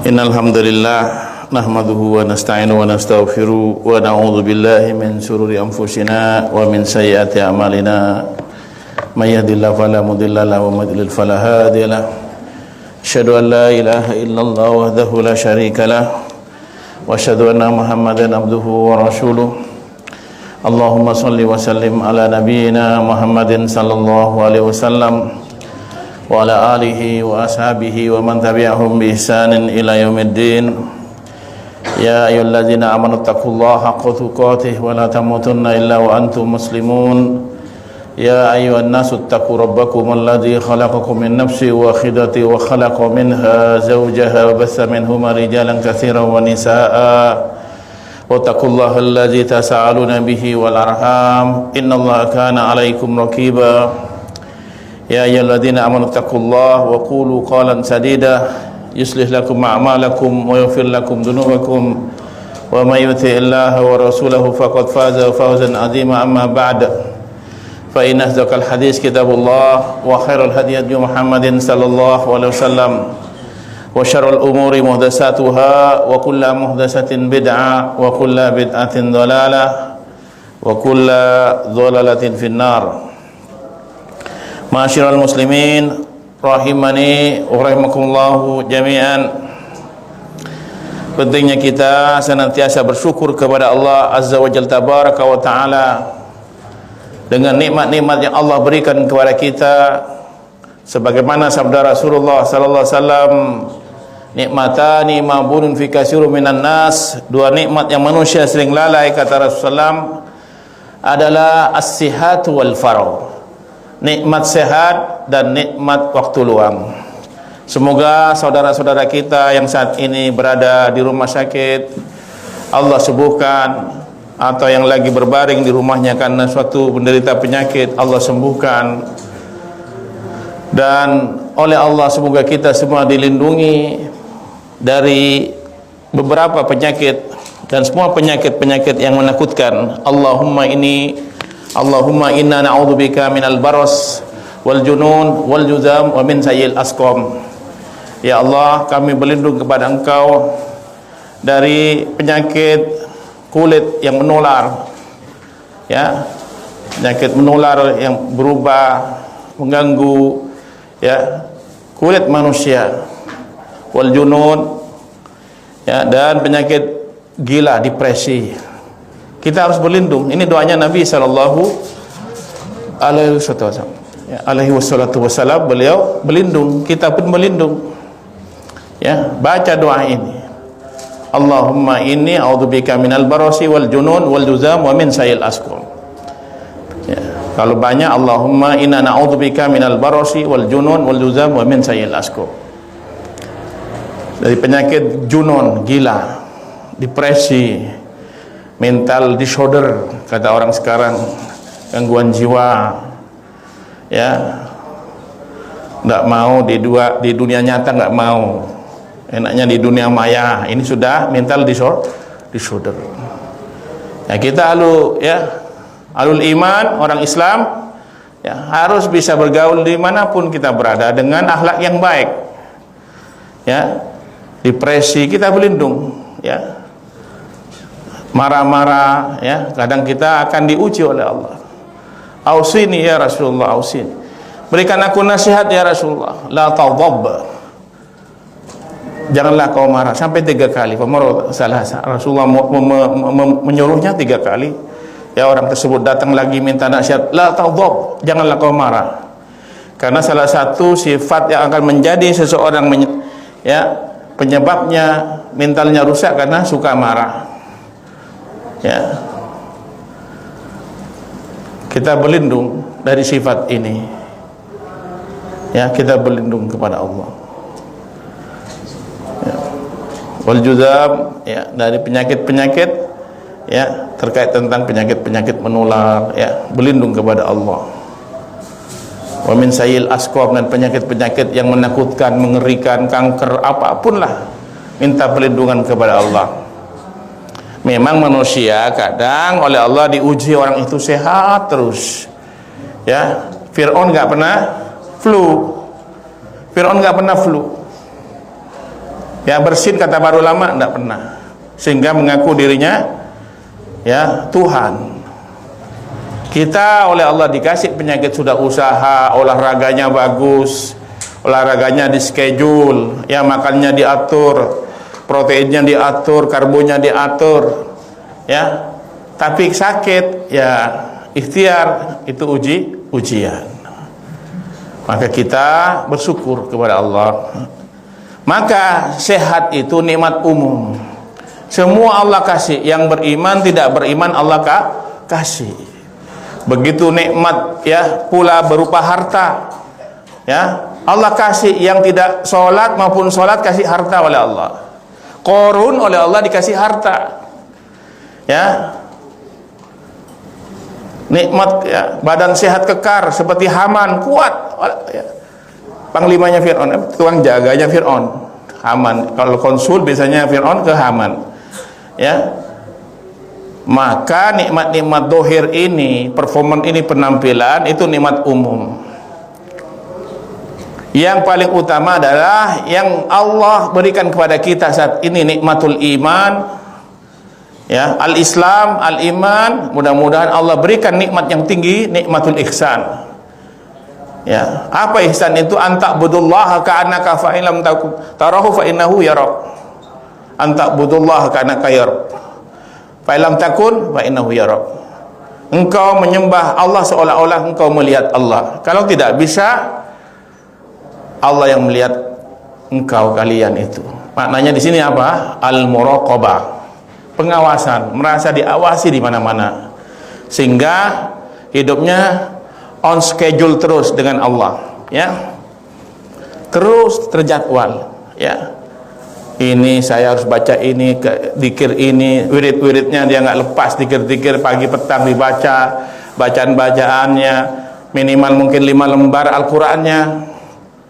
Innal hamdalillah nahmaduhu wa nasta'inuhu wa nastaghfiruh wa na'udzu billahi min shururi anfusina wa min sayyiati a'malina. May yahdihillahu fala mudilla lahu wa may yudlil fala hadiya lahu. Asyhadu an la ilaha illallah wahdahu la syarika lah wa asyhadu anna Muhammadan abduhu wa rasuluh. Allahumma shalli wa sallim ala nabiyyina Muhammadin sallallahu alaihi wasallam wa ala alihi wa ashabihi wa man tabi'ahum bi ihsanin ila yaumiddin. Ya ayyuhalladzina amanu taqullaha haqqa tuqatih wa la tamutunna illa wa antum muslimun. Ya ayyuhan nasu taqu rabbakum alladzi khalaqakum min nafsin wahidatin wa khalaqa minha zawjaha wa bassa minhuma rijalan katsiran wa nisaa'a. Wattaqullaha alladzi tasaaluna bihi wal arham innallaha kana 'alaikum raqiba. Ya ayyuhalladzina amanu taqullaha wa qulu qalan sadida yuslih lakum a'malakum wa yaghfir lakum dhunubakum wa may yuti'illaha wa rasulahu faqad faza fawzan 'azima. Amma ba'd, fa inna asdaqal hadits kitabullah wa khairal hadi hadi Muhammadin sallallahu alaihi wasallam wa syarrul umuri muhdatsatuha wa kullu muhdatsatin bid'ah wa kullu bid'atin dhalalah wa kullu dhalalatin finnar. Ma'asyiral muslimin rahimani wa rahimakumullah jami'an. Pentingnya kita senantiasa bersyukur kepada Allah Azza wa Jalla tabaraka wa ta'ala dengan nikmat-nikmat yang Allah berikan kepada kita, sebagaimana sabda Rasulullah sallallahu alaihi wasallam, nikmatani ma'budun fi katsirun minan nas, dua nikmat yang manusia sering lalai, kata Rasulullah, adalah as-sihhatu wal faragh, nikmat sehat dan nikmat waktu luang. Semoga saudara-saudara kita yang saat ini berada di rumah sakit Allah sembuhkan, atau yang lagi berbaring di rumahnya karena suatu menderita penyakit Allah sembuhkan. Dan oleh Allah semoga kita semua dilindungi dari beberapa penyakit dan semua penyakit-penyakit yang menakutkan. Allahumma inna na'udzubika minal baras wal junun wal juzam wa min sayyil asqam. Ya Allah, kami berlindung kepada Engkau dari penyakit kulit yang menular, ya, penyakit menular yang berubah mengganggu, ya, kulit manusia, wal junun, ya, dan penyakit gila, depresi. Kita harus berlindung. Ini doanya Nabi sallallahu alaihi wasallam. Beliau berlindung, kita pun berlindung. Ya, baca doa ini. Allahumma inni a'udzubika minal barasi wal junun wal juzam wa min sayyil asqam. Ya, kalau banyak Allahumma inna na'udzubika minal barasi wal junun wal juzam wa min sayyil asqam. Dari penyakit junun, gila, depresi, mental disorder kata orang sekarang, gangguan jiwa, ya, nggak mau di dunia nyata, nggak mau, enaknya di dunia maya. Ini sudah mental disorder. Ya, kita alul iman, orang Islam, ya, harus bisa bergaul dimanapun kita berada dengan akhlak yang baik. Ya, depresi kita berlindung, ya, marah-marah, ya, kadang kita akan diuji oleh Allah. Ausini ya Rasulullah, ausini, berikan aku nasihat ya Rasulullah. La taghdab, janganlah kau marah, sampai 3 kali. Rasulullah menyuruhnya 3 kali. Ya, orang tersebut datang lagi minta nasihat. La taghdab, janganlah kau marah. Karena salah satu sifat yang akan menjadi seseorang penyebabnya mentalnya rusak karena suka marah. Ya, kita berlindung dari sifat ini. Ya, kita berlindung kepada Allah. Ya. Wal juzam, ya, dari penyakit-penyakit, ya, terkait tentang penyakit-penyakit menular, ya, berlindung kepada Allah. Wa min sayyil asqam, dan penyakit-penyakit yang menakutkan, mengerikan, kanker, apapun lah, minta perlindungan kepada Allah. Memang manusia kadang oleh Allah diuji, orang itu sehat terus. Ya, Fir'aun nggak pernah flu. Ya, bersin kata para ulama tidak pernah, sehingga mengaku dirinya ya Tuhan. Kita oleh Allah dikasih penyakit, sudah usaha, olahraganya bagus, olahraganya di schedule, ya makannya diatur, proteinnya diatur, karbonya diatur, ya. Tapi sakit, ya ikhtiar itu ujian. Maka kita bersyukur kepada Allah. Maka sehat itu nikmat umum. Semua Allah kasih. Yang beriman, tidak beriman Allah kasih. Begitu nikmat ya pula berupa harta. Ya, Allah kasih. Yang tidak sholat maupun sholat kasih harta oleh Allah. Qarun oleh Allah dikasih harta. Ya. Nikmat ya, badan sehat kekar seperti Haman, kuat ya. Panglimanya Fir'aun, tukang jaganya Fir'aun, Haman. Kalau konsul biasanya Fir'aun ke Haman. Ya. Maka nikmat-nikmat dohir ini, performan ini, penampilan itu nikmat umum. Yang paling utama adalah yang Allah berikan kepada kita saat ini, nikmatul iman, ya, al-Islam, al-iman. Mudah-mudahan Allah berikan nikmat yang tinggi, nikmatul ihsan. Ya, apa ihsan itu? Anta'budullaha ka'annaka fa illam tarahu fa innahu yarak. Anta'budullaha ka'annaka yarak. Fa illam takun fa innahu yarak. Engkau menyembah Allah seolah-olah engkau melihat Allah. Kalau tidak bisa, Allah yang melihat engkau, kalian itu. Maknanya di sini apa? Al-muraqabah. Pengawasan, merasa diawasi di mana-mana, sehingga hidupnya on schedule terus dengan Allah, ya, terus terjadwal, ya. Ini saya harus baca ini, dikir ini, wirid-wiridnya dia nggak lepas, dikir-dikir pagi petang dibaca, bacaan-bacaannya minimal mungkin 5 lembar Al-Qur'annya,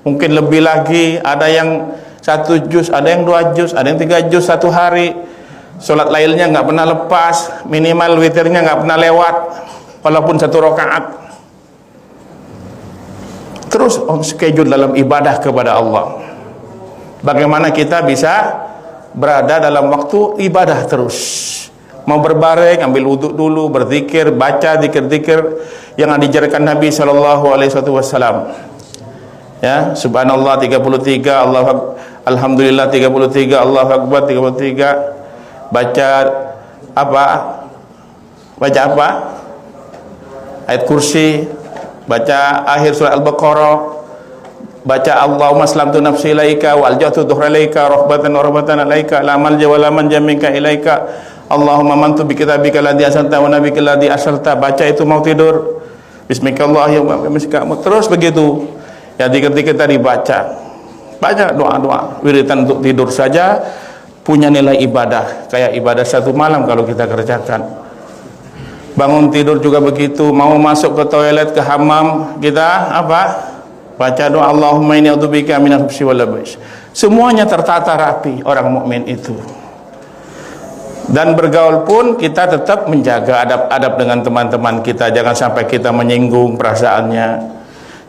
mungkin lebih lagi, ada yang 1 juz, ada yang 2 juz, ada yang 3 juz satu hari. Sholat lailnya nggak pernah lepas, minimal witirnya nggak pernah lewat, walaupun 1 rakaat. Terus on schedule dalam ibadah kepada Allah. Bagaimana kita bisa berada dalam waktu ibadah terus? Mau berbaring, ambil wudhu dulu, berzikir, baca zikir-zikir yang diajarkan Nabi SAW. Ya, subhanallah 33, alhamdulillah 33, Allahu akbar 33. Baca apa? Baca apa? Ayat kursi, baca akhir surah Al-Baqarah, baca Allahumma aslamtu nafsi ilaika wa alja'tu dhuhra ilaika rahbatan wa rahbatan alaika la malja wa la manja minka ilaika Allahumma mantu bi kitabika ladzi asalta wa nabika ladzi asalta. Baca itu mau tidur, bismillahirrahmanirrahim, terus begitu. Ya, dikit-dikit tadi baca doa-doa, wiridan untuk tidur saja punya nilai ibadah, kayak ibadah 1 malam kalau kita kerjakan. Bangun tidur juga begitu, mau masuk ke toilet, ke hammam, kita apa? Baca doa Allahumma inni a'udzubika minal khubuthi wal khaba'ith. Semuanya tertata rapi orang mukmin itu. Dan bergaul pun kita tetap menjaga adab-adab dengan teman-teman kita, jangan sampai kita menyinggung perasaannya,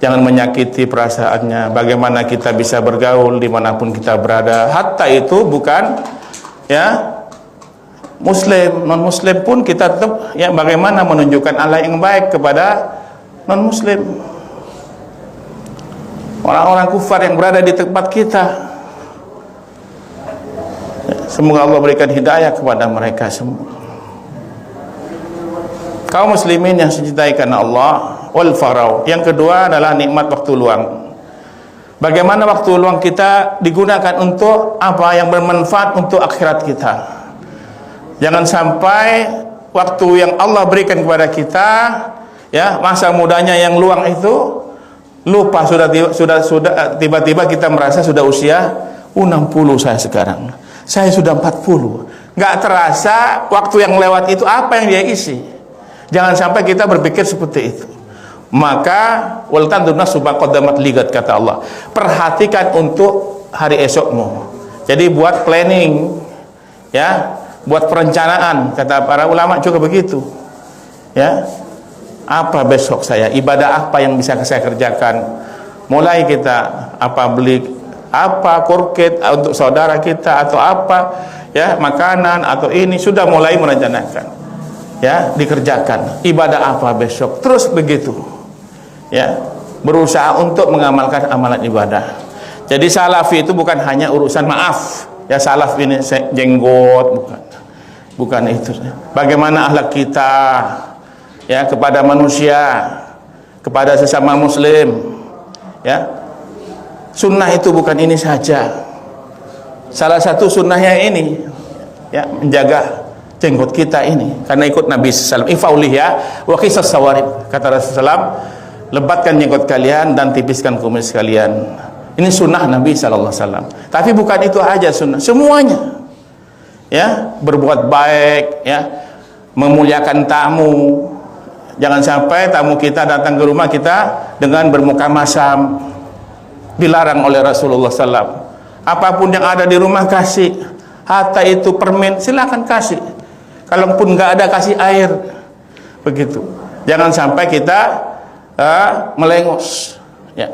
jangan menyakiti perasaannya. Bagaimana kita bisa bergaul dimanapun kita berada, hatta itu bukan ya muslim, non muslim pun kita tetap ya bagaimana menunjukkan akhlak yang baik kepada non muslim, orang-orang kufar yang berada di tempat kita. Semoga Allah berikan hidayah kepada mereka semua. Kaum muslimin yang dicintai karena Allah. Wal farau. Yang kedua adalah nikmat waktu luang. Bagaimana waktu luang kita digunakan untuk apa yang bermanfaat untuk akhirat kita. Jangan sampai waktu yang Allah berikan kepada kita, ya, masa mudanya yang luang itu lupa, sudah tiba-tiba kita merasa sudah usia 60 saya sekarang. Saya sudah 40. Nggak terasa waktu yang lewat itu apa yang dia isi. Jangan sampai kita berpikir seperti itu. Maka wal tanzur nafsu ma qaddamat ligat, kata Allah. Perhatikan untuk hari esokmu. Jadi buat planning, ya, buat perencanaan, kata para ulama juga begitu. Ya. Apa besok saya, ibadah apa yang bisa saya kerjakan? Mulai kita apa beli apa kurket untuk saudara kita atau apa ya, makanan atau ini sudah mulai merencanakan ya, dikerjakan ibadah apa besok, terus begitu ya, berusaha untuk mengamalkan amalan ibadah. Jadi salafi itu bukan hanya urusan maaf ya, salaf ini jenggot, bukan itu. Bagaimana akhlak kita ya kepada manusia, kepada sesama muslim ya. Sunnah itu bukan ini saja. Salah satu sunnahnya ini ya, menjaga jenggot kita ini, karena ikut Nabi sallallahu alaihi wasallam, ifaulih ya wa qisas sawarib, kata Rasulullah, lebatkan jenggot kalian dan tipiskan kumis kalian. Ini sunnah Nabi sallallahu alaihi wasallam. Tapi bukan itu aja sunnah, semuanya ya, berbuat baik ya, memuliakan tamu. Jangan sampai tamu kita datang ke rumah kita dengan bermuka masam, dilarang oleh Rasulullah SAW. Apapun yang ada di rumah kasih, hatta itu permen silakan kasih, kalaupun nggak ada kasih air, begitu. Jangan sampai kita melengos ya.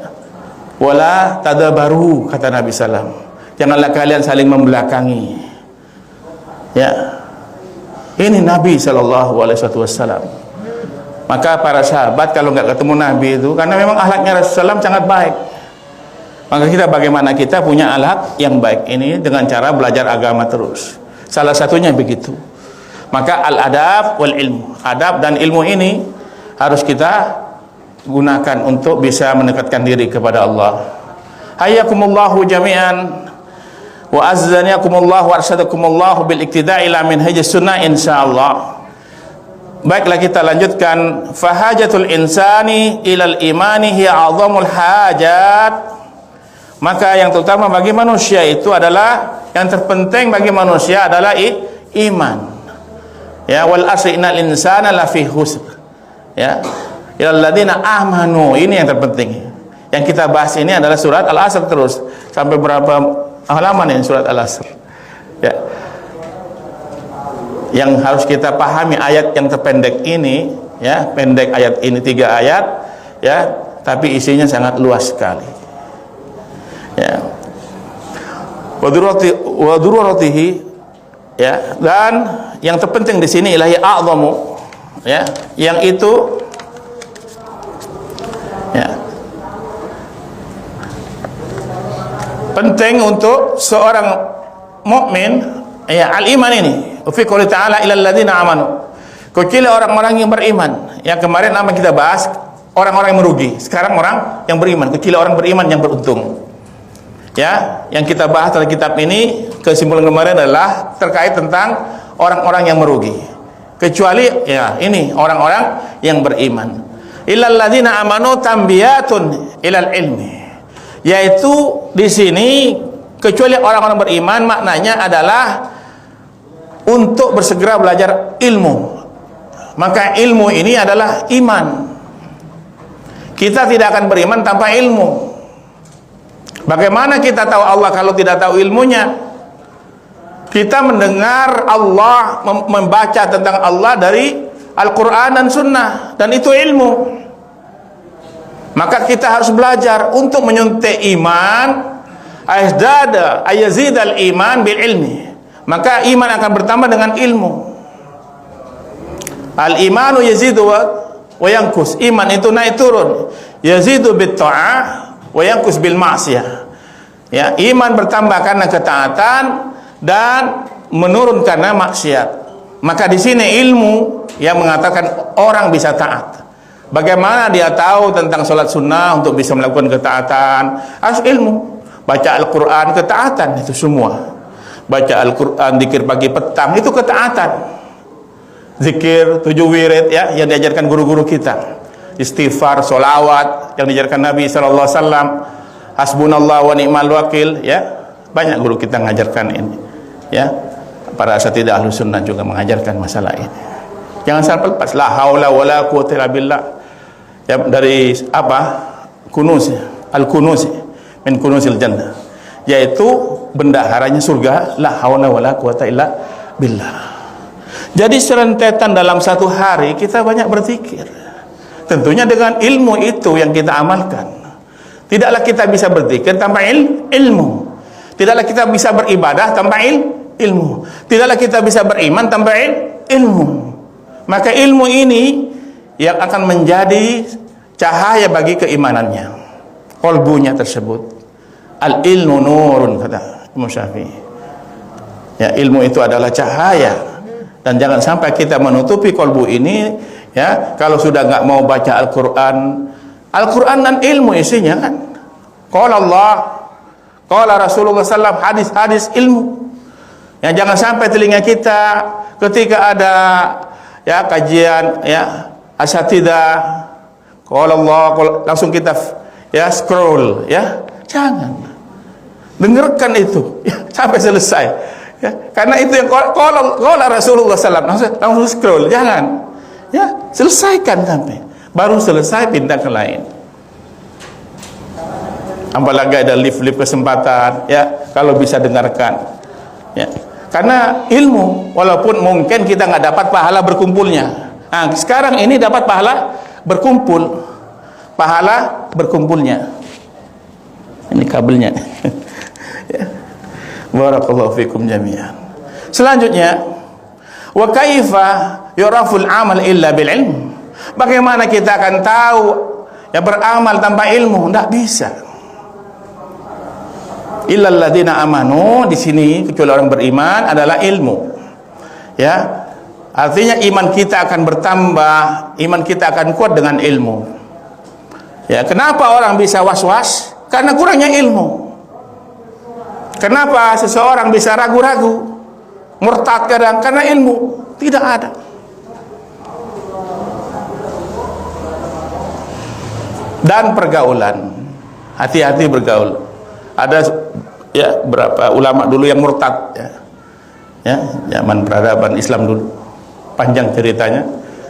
Wala tadabaru, kata Nabi SAW, janganlah kalian saling membelakangi ya. Ini Nabi SAW. Maka para sahabat kalau nggak ketemu Nabi itu, karena memang akhlaknya Rasulullah SAW sangat baik, maka kita bagaimana kita punya akhlak yang baik ini dengan cara belajar agama terus. Salah satunya begitu. Maka al-adab wal ilmu, adab dan ilmu ini harus kita gunakan untuk bisa mendekatkan diri kepada Allah. Hayyakumullahu jami'an wa azzaniakumullahu wa arsyadakumullahu bil iktida'i ila minhajis sunnah insyaallah. Baiklah, kita lanjutkan. Fahajatul insani ilal imani hiya a'zamul hajat. Maka yang terutama bagi manusia itu adalah, yang terpenting bagi manusia adalah iman. Ya, wal asri innal insana lafi khusr. Ya, ilal ladzina amanu, ini yang terpenting. Yang kita bahas ini adalah surat Al-Asr terus. Sampai berapa halaman ini surat Al-Asr? Ya. Yang harus kita pahami ayat yang terpendek ini, ya, pendek ayat ini 3 ayat, ya, tapi isinya sangat luas sekali. Ya, wadururatihi ya, dan yang terpenting di sini ilahi a'zamu ya, yang itu ya penting untuk seorang mukmin ya, al-iman ini fi qouli ta'ala ilal ladzina amanu, kecuali orang-orang yang beriman. Yang kemarin apa kita bahas, orang-orang yang merugi. Sekarang orang yang beriman, kecuali orang beriman yang beruntung. Ya, yang kita bahas dalam kitab ini, kesimpulan kemarin adalah terkait tentang orang-orang yang merugi. Kecuali ya ini orang-orang yang beriman. Illal ladzina amanu tambiyatun ilal ilmi. Yaitu di sini kecuali orang-orang beriman maknanya adalah untuk bersegera belajar ilmu. Maka ilmu ini adalah iman. Kita tidak akan beriman tanpa ilmu. Bagaimana kita tahu Allah kalau tidak tahu ilmunya? Kita mendengar Allah, membaca tentang Allah dari Al-Quran dan Sunnah, dan itu ilmu. Maka kita harus belajar untuk menyuntik iman, ayazidal iman bil ilmi. Maka iman akan bertambah dengan ilmu. Al-imanu yazidu wa yankus. Iman itu naik turun. Yazidu bit ta'ah wa yanqus bil ma'siyah. Ya, iman bertambah karena ketaatan dan menurun karena maksiat. Maka di sini ilmu yang mengatakan orang bisa taat. Bagaimana dia tahu tentang sholat sunnah untuk bisa melakukan ketaatan? Harus ilmu. Baca Al-Quran ketaatan, itu semua. Baca Al-Quran, zikir pagi petang, itu ketaatan. Zikir 7 wirid ya, yang diajarkan guru-guru kita. Istighfar, sholawat yang diajarkan Nabi sallallahu alaihi wasallam, hasbunallah wa ni'mal wakil ya, banyak guru kita mengajarkan ini ya. Para asatidzah Ahlus Sunnah juga mengajarkan masalah ini. Jangan sampai lepas, la haula wala quwwata illa billah ya, dari apa? Kunuz, al-kunuz min kunuzil jannah, yaitu bendaharanya surga, la haula wala quwwata illa billah. Jadi serentetan dalam satu hari kita banyak berzikir. Tentunya dengan ilmu itu yang kita amalkan. Tidaklah kita bisa berzikir tanpa ilmu. Tidaklah kita bisa beribadah tanpa ilmu. Tidaklah kita bisa beriman tanpa ilmu. Maka ilmu ini yang akan menjadi cahaya bagi keimanannya, qalbunya tersebut. Al ilmu nurun, kata Imam Syafi'i. Ya, ilmu itu adalah cahaya, dan jangan sampai kita menutupi qalbu ini. Ya, kalau sudah nggak mau baca Al-Quran dan ilmu isinya kan. Qala Allah, qala Rasulullah SAW, hadis-hadis ilmu. Ya, jangan sampai telinga kita ketika ada ya kajian ya asatidah, qala Allah, langsung kita ya scroll ya. Jangan. Dengarkan itu ya, sampai selesai. Ya, karena itu yang qala Rasulullah SAW, langsung scroll, jangan. Ya, selesaikan sampai. Baru selesai pindah ke lain. Apalagi ada lift kesempatan ya, kalau bisa dengarkan ya. Karena ilmu, walaupun mungkin kita nggak dapat pahala berkumpulnya. Nah, sekarang ini dapat pahala berkumpulnya. Ini kabelnya. Ya. Barakallahu fikum jami'an. Selanjutnya, wa kaifa yuraful amal illa bil ilm. Bagaimana kita akan tahu ya beramal tanpa ilmu? Tidak bisa. Illal ladzina amanu, di sini kecuali orang beriman adalah ilmu. Ya. Artinya iman kita akan bertambah, iman kita akan kuat dengan ilmu. Ya, kenapa orang bisa was-was? Karena kurangnya ilmu. Kenapa seseorang bisa ragu-ragu, murtad kadang? Karena ilmu tidak ada. Dan pergaulan, hati-hati bergaul. Ada ya berapa ulama dulu yang murtad ya, zaman peradaban Islam dulu, panjang ceritanya.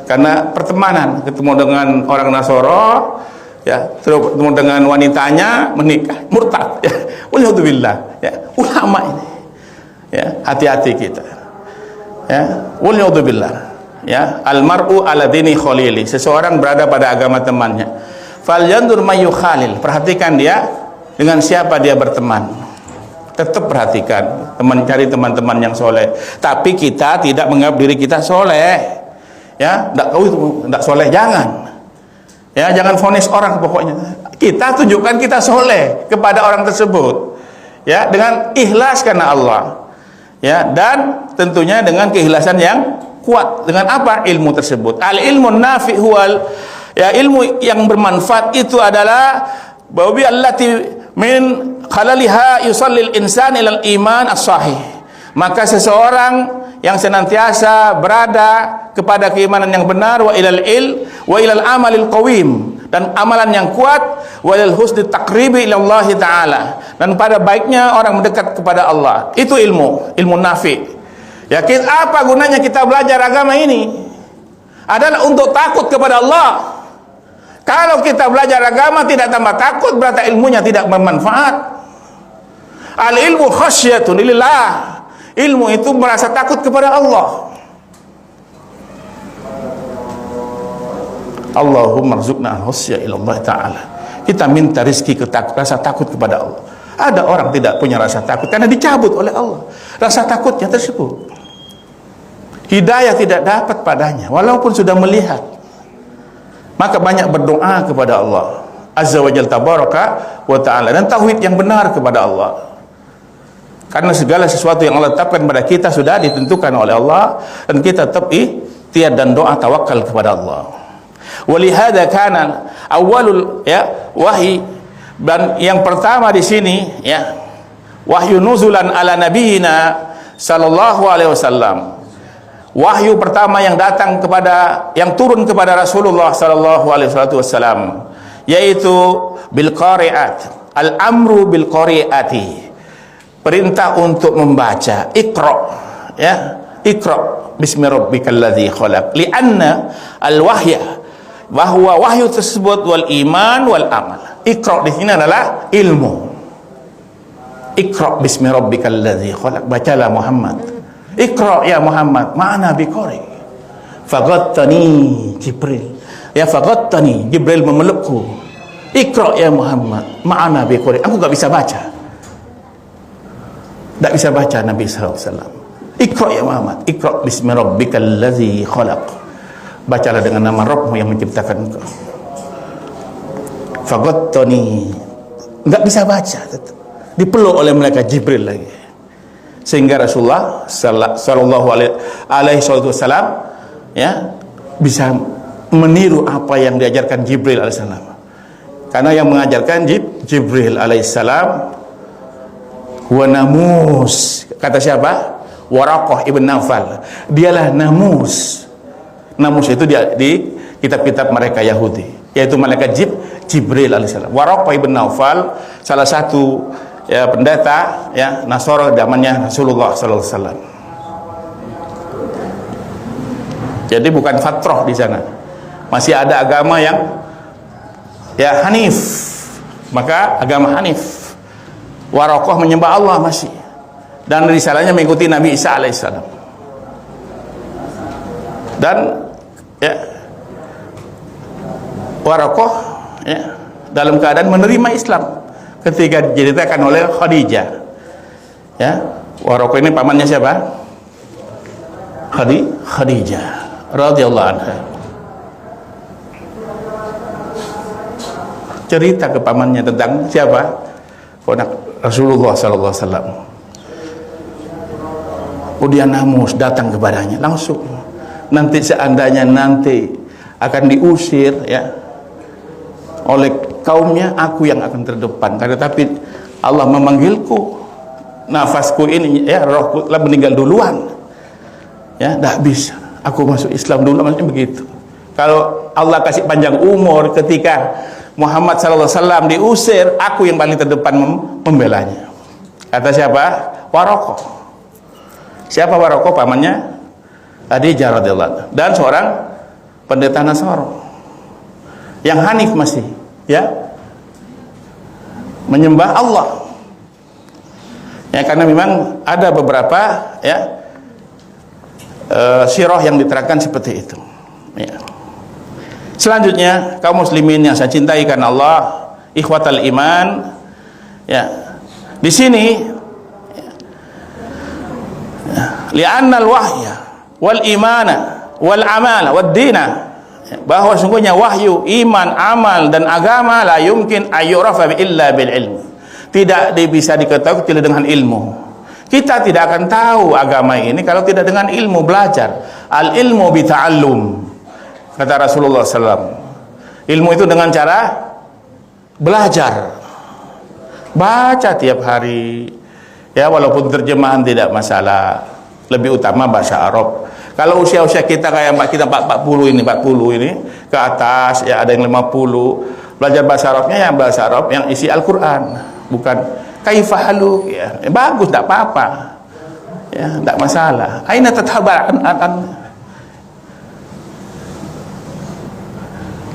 Karena pertemanan, ketemu dengan orang Nasoro, ya, terus ketemu dengan wanitanya, menikah, murtad. Ya, waliyadzubillah. Ya, ulama ini. Ya, hati-hati kita. Ya, waliyadzubillah. Ya, almar'u ala dini khalili. Seseorang berada pada agama temannya. Falyandur mayu khalil. Perhatikan dia dengan siapa dia berteman. Tetap perhatikan, cari teman-teman yang soleh. Tapi kita tidak menganggap diri kita soleh. Ya, tidak soleh, jangan. Ya, jangan vonis orang pokoknya. Kita tunjukkan kita soleh kepada orang tersebut. Ya, dengan ikhlas karena Allah. Ya, dan tentunya dengan keikhlasan yang kuat. Dengan apa? Ilmu tersebut. Al ilmu nafi huwal, ya, ilmu yang bermanfaat itu adalah bawi allati min khalaliha yusallil insan ilal iman as-sahih. Maka seseorang yang senantiasa berada kepada keimanan yang benar, wa ilal amalil qawim, dan amalan yang kuat, wa ilal husni taqribi ila Allah taala, dan pada baiknya orang mendekat kepada Allah. Itu ilmu nafi. Ya, apa gunanya kita belajar agama ini? Adalah untuk takut kepada Allah. Kalau kita belajar agama tidak tambah takut, berarti ilmunya tidak bermanfaat. Al ilmu khasyatun lillah. Ilmu itu merasa takut kepada Allah. Allahumma rzuqna al-khasyah ila Allah taala. Kita minta rezeki rasa takut kepada Allah. Ada orang tidak punya rasa takut karena dicabut oleh Allah rasa takutnya tersebut. Hidayah tidak dapat padanya walaupun sudah melihat. Maka banyak berdoa kepada Allah Azza wa Jalla tabaraka wa ta'ala, dan tauhid yang benar kepada Allah. Karena segala sesuatu yang Allah tetapkan pada kita sudah ditentukan oleh Allah, dan kita tetap ikhtiar dan doa tawakal kepada Allah. Walihada kana awalul ya wahyi, dan yang pertama di sini ya wahyu nuzulan ala nabiyina sallallahu alaihi wasallam. Wahyu pertama yang datang yang turun kepada Rasulullah sallallahu alaihi wasallam, yaitu bil qari'at, al amru bil qari'ati, perintah untuk membaca. Iqra, ya, iqra bismi rabbikal ladzi khalaq, lianna al wahya, bahwa wahyu tersebut wal iman wal amal. Iqra di sini adalah ilmu. Iqra bismi rabbikal ladzi khalaq, bacalah Muhammad. Iqra ya Muhammad, ma'ana biqari. Faghattani Jibril. Ya, faghattani, Jibril memelukku. Iqra ya Muhammad, ma'ana bi qari. Aku gak bisa baca. Tak bisa baca Nabi sallallahu alaihi wasallam. Iqra ya Muhammad, Iqra bismi rabbikal ladzi khalaq. Bacalah dengan nama Rabbmu yang menciptakan engkau. Faghattani. Enggak bisa baca, dipeluk oleh malaikat Jibril lagi. Sehingga Rasulullah sallallahu alaihi wasallam ya bisa meniru apa yang diajarkan Jibril alaihissalam. Karena yang mengajarkan Jibril alaihissalam huwa namus. Kata siapa? Waraqah ibn Nawfal. Dialah namus. Namus itu di kitab-kitab mereka Yahudi, yaitu malaikat Jibril alaihissalam. Waraqah ibn Nawfal salah satu ya pendeta ya Nasara zamannya Rasulullah sallallahu alaihi wasallam. Jadi bukan fatrah di sana. Masih ada agama yang ya Hanif. Maka agama Hanif. Waraqah menyembah Allah masih. Dan risalahnya mengikuti Nabi Isa alaihissalam. Dan ya Waraqah ya dalam keadaan menerima Islam ketika diceritakan oleh Khadijah. Ya, Waraqah ini pamannya siapa? Khadijah radhiyallahu anha. Cerita ke pamannya tentang siapa? Rasulullah sallallahu alaihi wasallam. Kemudian Namus datang kepadanya langsung. Nanti seandainya nanti akan diusir ya oleh kaumnya, aku yang akan terdepan. Karena tapi Allah memanggilku, nafasku ini ya rohku telah meninggal duluan. Ya, tidak bisa. Aku masuk Islam dulu, maksudnya begitu. Kalau Allah kasih panjang umur ketika Muhammad sallallahu alaihi wasallam diusir, aku yang paling terdepan membelanya. Kata siapa? Waraqah. Siapa Waraqah? Pamannya Khadijah radhiyallahu anha. Dan seorang pendeta Nasara yang Hanif masih ya menyembah Allah. Ya, karena memang ada beberapa ya sirah yang diterangkan seperti itu. Ya. Selanjutnya kaum muslimin yang saya cintai karena Allah, ikhwatal iman, ya di sini ya, li'annal wahya wal imana wal amala wad dina, bahwa sungguhnya wahyu, iman, amal dan agama la yumkin ayyurafa illa bil ilm, tidak bisa diketahui kecuali dengan ilmu. Kita tidak akan tahu agama ini kalau tidak dengan ilmu, belajar. Al ilmu bi ta'allum, kata Rasulullah SAW. Ilmu itu dengan cara belajar, baca tiap hari ya, walaupun terjemahan tidak masalah, lebih utama bahasa Arab. Kalau usia-usia kita kayak kita 40 ini ke atas ya, ada yang 50, belajar bahasa Arabnya yang bahasa Arab yang isi Al-Quran, bukan kaifahalu ya, bagus, tidak apa-apa ya, tidak masalah. Aina tadhhaban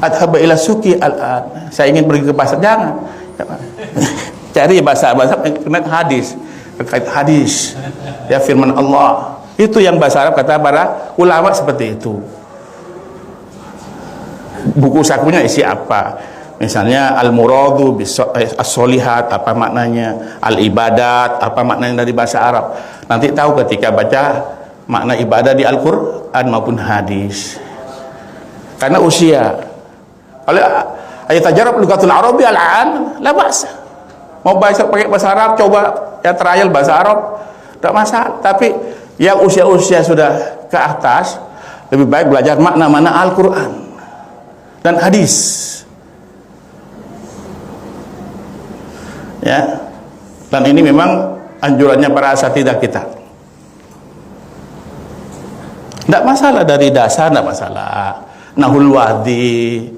adhaba ila suki al-an, saya ingin pergi ke pasar, jangan cari bahasa hadis, terkait hadis ya, firman Allah itu yang bahasa Arab, kata para ulama seperti itu. Buku sakunya isi apa, misalnya al-muradu as-solihat, apa maknanya, al-ibadat, apa maknanya dari bahasa Arab. Nanti tahu ketika baca makna ibadah di Al-Quran maupun hadis. Karena usia, kalau ayat tajarab lugatul arabi al-an la ba'sa, mau baca pakai bahasa Arab, coba ya trial bahasa Arab, tidak masalah. Tapi yang usia-usia sudah ke atas, lebih baik belajar makna-makna Al-Quran dan hadis ya. Dan ini memang anjurannya para asatidzah kita. Tidak masalah dari dasar, tidak masalah. Nahul wadi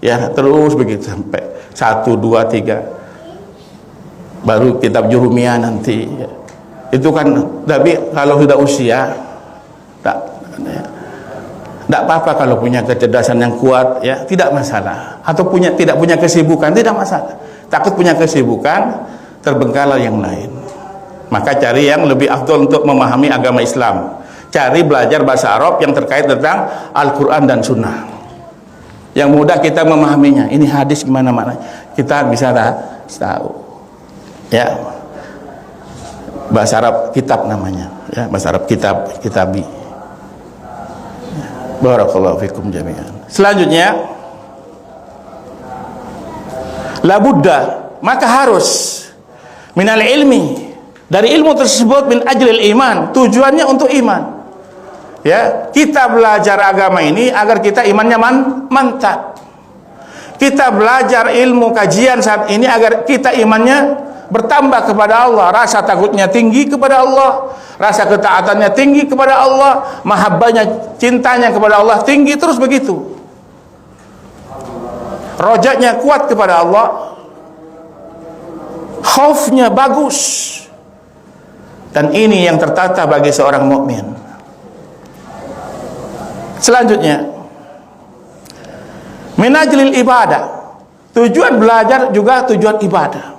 ya, terus begitu sampai 1, 2, 3 baru kitab Jurumiyah nanti ya. Itu kan, tapi kalau sudah usia tidak apa-apa kalau punya kecerdasan yang kuat ya, tidak masalah. Atau tidak punya kesibukan, tidak masalah. Takut punya kesibukan terbengkalai yang lain, maka cari yang lebih afdol untuk memahami agama Islam. Cari belajar bahasa Arab yang terkait tentang Al-Quran dan Sunnah, yang mudah kita memahaminya. Ini hadis gimana maknanya, kita bisa tahu. Ya. Bahasa Arab kitab namanya, ya, bahasa Arab kitabi. Barakallahu fikum jami'an. Selanjutnya, la budda, maka harus minal ilmi, dari ilmu tersebut, min ajlil iman, tujuannya untuk iman. Ya, kita belajar agama ini agar kita imannya mantap. Kita belajar ilmu kajian saat ini agar kita imannya bertambah kepada Allah, rasa takutnya tinggi kepada Allah, rasa ketaatannya tinggi kepada Allah, mahabbahnya, cintanya kepada Allah tinggi, terus begitu. Rojaknya kuat kepada Allah, khaufnya bagus. Dan ini yang tertata bagi seorang mukmin. Selanjutnya, minajlil ibadah, tujuan belajar juga tujuan ibadah,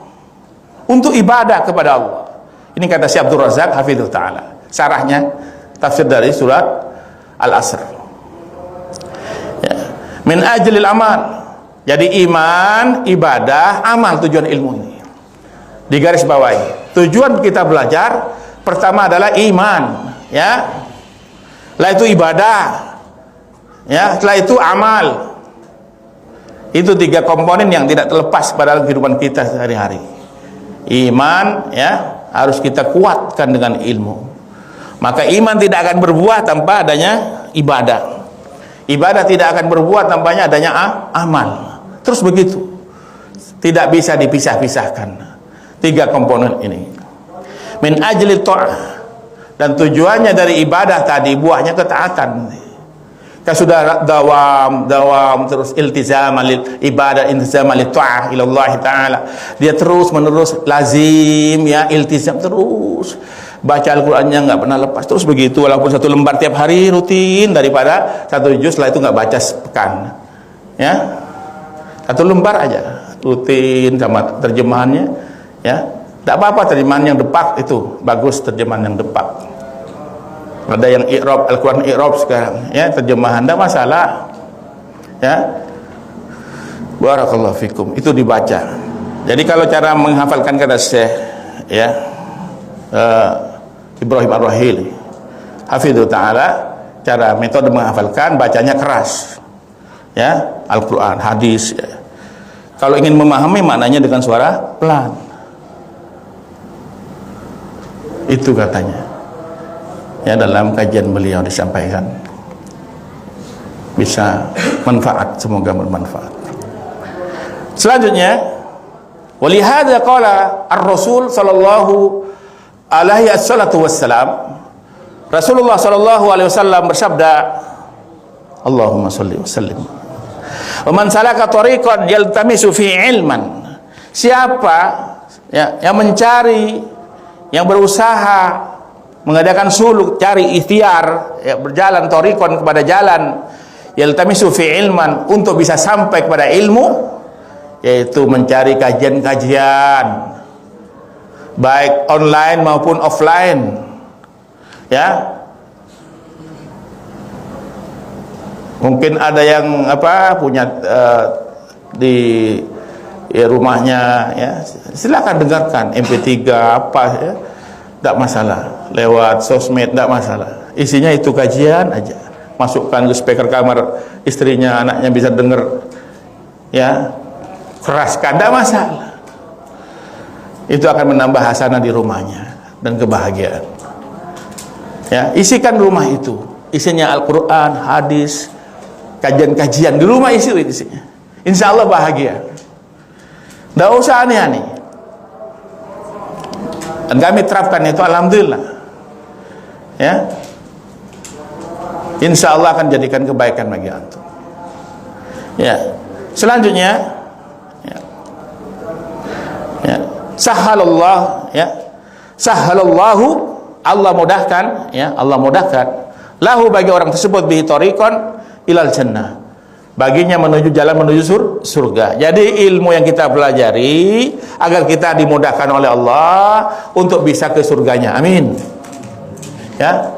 untuk ibadah kepada Allah. Ini kata Syekh Abdul Razak hafizhu ta'ala, syarahnya tafsir dari surat Al-Asr. Ya. Min ajlil amal, jadi iman, ibadah, amal, tujuan ilmu ini di garis bawahi. Tujuan kita belajar pertama adalah iman, ya. Setelah itu ibadah, ya. Setelah itu amal. Itu 3 komponen yang tidak terlepas pada kehidupan kita sehari-hari. Iman, ya, harus kita kuatkan dengan ilmu. Maka iman tidak akan berbuah tanpa adanya ibadah. Ibadah tidak akan berbuah tanpanya adanya amal. Terus begitu, tidak bisa dipisah-pisahkan 3 komponen ini. Min ajli ta'ah, dan tujuannya dari ibadah tadi buahnya ketaatan. Kita sudah dawam terus iltizam lil ibadah, iltizam lil ta'ah ila Allah taala. Dia terus menerus lazim, ya, iltizam terus. Baca Al-Qur'annya enggak pernah lepas. Terus begitu, walaupun 1 lembar tiap hari rutin, daripada 1 juz setelah itu enggak baca sepekan. Ya. 1 lembar aja rutin sama terjemahannya, ya. Enggak apa-apa terjemahan yang depak itu, bagus terjemahan yang depak. Ada yang i'rab, Al-Quran i'rab sekarang, ya, terjemahan, tidak masalah, ya. Barakallahu fikum, itu dibaca. Jadi kalau cara menghafalkan kata Syekh, ya, Ibrahim Ar-Rahili hafidhu ta'ala, cara metode menghafalkan, bacanya keras, ya, Al-Quran, hadis, ya. Kalau ingin memahami maknanya dengan suara pelan, itu katanya. Ya, dalam kajian beliau disampaikan, bisa manfaat, semoga bermanfaat. Selanjutnya, walihada qala ar-Rasul sallallahu alaihi wassalam, Rasulullah sallallahu alaihi wasallam bersabda, Allahumma shalli wa sallim, wa man salaka tariqan yaltamisu fi ilman, siapa, ya, yang mencari, yang berusaha mengadakan suluk, cari ikhtiar, ya, berjalan thariqan kepada jalan, yaltamisu fi ilman, untuk bisa sampai kepada ilmu, yaitu mencari kajian-kajian baik online maupun offline, ya. Mungkin ada yang punya di rumahnya, ya, silakan dengarkan MP3 ya, tidak masalah, lewat sosmed tidak masalah, isinya itu kajian aja, masukkan ke speaker kamar istrinya, anaknya bisa dengar, ya, keraskan, tidak masalah. Itu akan menambah hasanah di rumahnya dan kebahagiaan, ya. Isikan rumah itu, isinya Al-Quran, hadis, kajian-kajian di rumah, isinya, insya Allah bahagia, tidak usah aneh-aneh. Dan kami terapkan itu, alhamdulillah, ya. Insya Allah akan jadikan kebaikan bagi antum, ya. Selanjutnya, ya, ya, sahalallah, ya, sahalallahu, Allah mudahkan, ya, Allah mudahkan lahu, bagi orang tersebut, bihi thariqan ilal jannah, baginya menuju jalan menuju surga. Jadi ilmu yang kita pelajari agar kita dimudahkan oleh Allah untuk bisa ke surganya. Amin. Ya.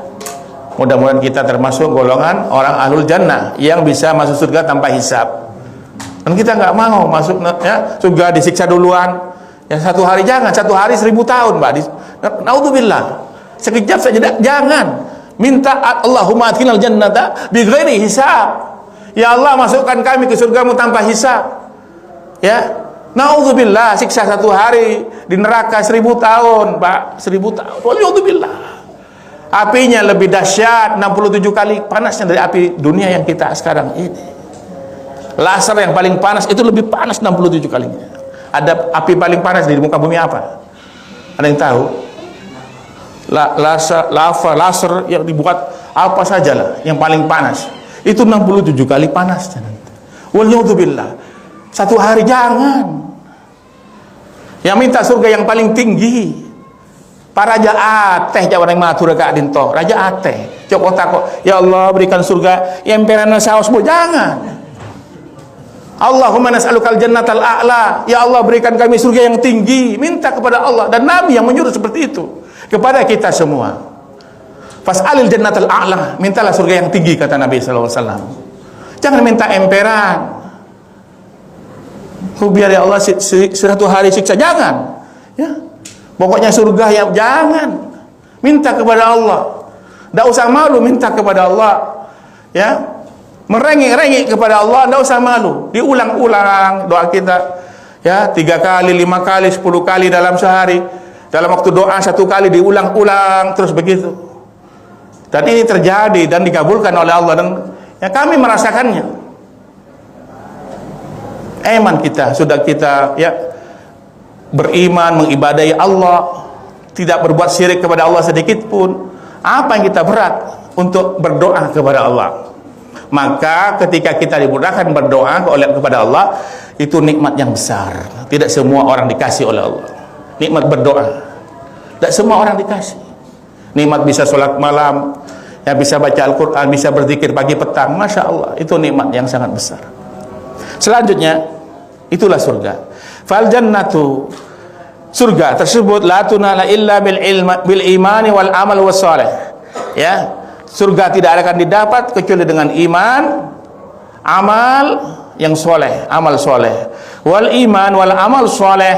Mudah-mudahan kita termasuk golongan orang ahlul jannah yang bisa masuk surga tanpa hisab. Dan kita nggak mau masuk ya surga disiksa duluan. Ya satu hari jangan, satu hari 1000 tahun, Pak. Naudzubillah. Sekejap saja jangan. Minta Allahumma adkhilnal jannata bighairi hisab. Ya Allah, masukkan kami ke surgamu tanpa hisab. Ya. Naudzubillah, siksa satu hari di neraka 1000 tahun, Pak. 1000 tahun. Naudzubillah. Apinya lebih dahsyat, 67 kali panasnya dari api dunia yang kita sekarang ini. Laser yang paling panas itu lebih panas 67 kalinya. Ada api paling panas di muka bumi apa? Ada yang tahu? Laser yang dibuat apa sajalah yang paling panas itu 67 kali panasnya. Waliyadzubillah. Satu hari jangan. Yang minta surga yang paling tinggi. Para raja ateh jawan yang matur ka dinto. Raja ateh. Cok takok, ya Allah berikan surga yang perana saos bo jangan. Allahumma nas'alukal jannatal a'la. Ya Allah berikan kami surga yang tinggi. Minta kepada Allah, dan Nabi yang menyuruh seperti itu kepada kita semua. Fas'alil jannatal a'la, mintalah surga yang tinggi kata Nabi sallallahu alaihi wasallam. Jangan minta emperan. Biar ya Allah satu hari siksa, jangan. Ya. Pokoknya surga ya jangan. Minta kepada Allah. Enggak usah malu minta kepada Allah. Ya. Merengek-rengek kepada Allah, tidak usah malu. Diulang-ulang doa kita, ya 3 kali, 5 kali, 10 kali dalam sehari. Dalam waktu doa 1 kali diulang-ulang terus begitu. Dan ini terjadi dan dikabulkan oleh Allah, dan ya kami merasakannya. Iman kita sudah kita ya beriman, mengibadahi Allah, tidak berbuat syirik kepada Allah sedikit pun. Apa yang kita berat untuk berdoa kepada Allah? Maka ketika kita dimudahkan berdoa kepada Allah, itu nikmat yang besar. Tidak semua orang dikasih oleh Allah nikmat berdoa. Tidak semua orang dikasih nikmat bisa sholat malam, ya bisa baca Al-Quran, bisa berzikir pagi petang. Masya Allah, itu nikmat yang sangat besar. Selanjutnya, itulah surga. Fal jannatu, surga tersebut la tunala illa bil imani wal amal was salih. Ya, surga tidak akan didapat kecuali dengan iman, amal yang soleh, amal soleh. Wal iman wal amal soleh,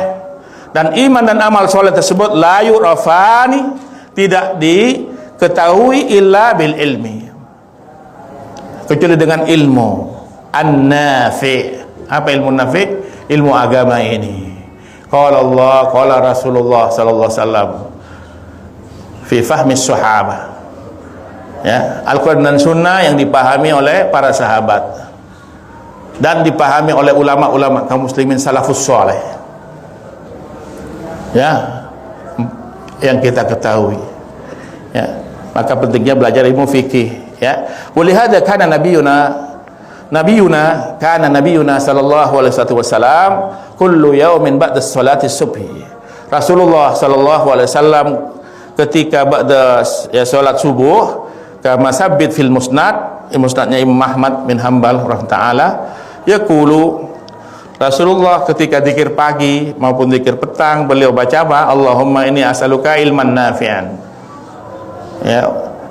dan iman dan amal soleh tersebut la yurafani, tidak diketahui illa bil ilmi, kecuali dengan ilmu an-nafi. Apa ilmu nafi? Ilmu agama ini. Qala Allah, qala Rasulullah sallallahu alaihi wasallam fi fahmi sahabah. Ya, Al-Quran dan Sunnah yang dipahami oleh para sahabat dan dipahami oleh ulama-ulama kaum muslimin salafus saleh. Ya, yang kita ketahui. Ya, maka pentingnya belajar ilmu fikih. Ya, walihada kana nabiyuna sallallahu alaihi wasallam kullu yaumin ba'da salati subhi. Rasulullah sallallahu alaihi wasallam ketika ba'da ya salat subuh, kama sabit fil musnad, musnadnya Imam Ahmad bin Hanbal rahimahullah taala, yaqulu Rasulullah ketika zikir pagi maupun zikir petang, beliau baca apa? Allahumma inni as'aluka ilman nafi'an.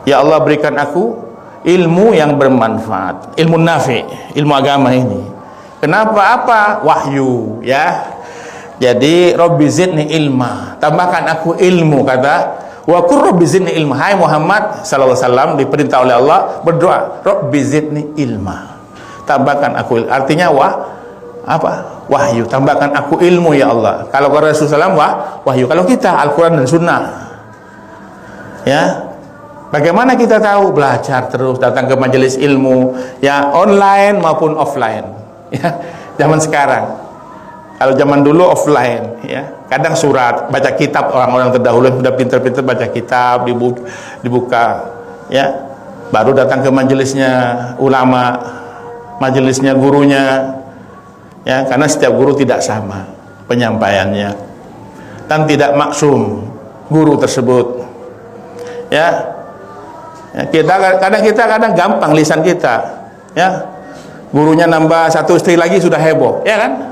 Ya Allah berikan aku ilmu yang bermanfaat, ilmu nafi', ilmu agama ini. Kenapa? Apa? Wahyu, ya. Jadi Rabbi zidni ilma, tambahkan aku ilmu, kata wa qur rabbi zidni ilma. Hai Muhammad sallallahu alaihi wasallam diperintah oleh Allah berdoa, Rabbi zidni ilma, tambahkan aku. Artinya apa? Wahyu, tambahkan aku ilmu ya Allah. Kalau Rasulullah SAW wahyu, kalau kita Al-Quran dan Sunnah. Ya, bagaimana kita tahu? Belajar terus, datang ke majelis ilmu, ya online maupun offline. Ya, zaman sekarang. Kalau zaman dulu offline, ya kadang surat, baca kitab. Orang-orang terdahulu yang sudah pintar-pintar baca kitab, dibuka, ya baru datang ke majelisnya ulama, majelisnya gurunya. Ya, karena setiap guru tidak sama penyampaiannya dan tidak maksum guru tersebut. Ya, kadang gampang lisan kita. Ya, gurunya nambah 1 istri lagi sudah heboh, ya kan?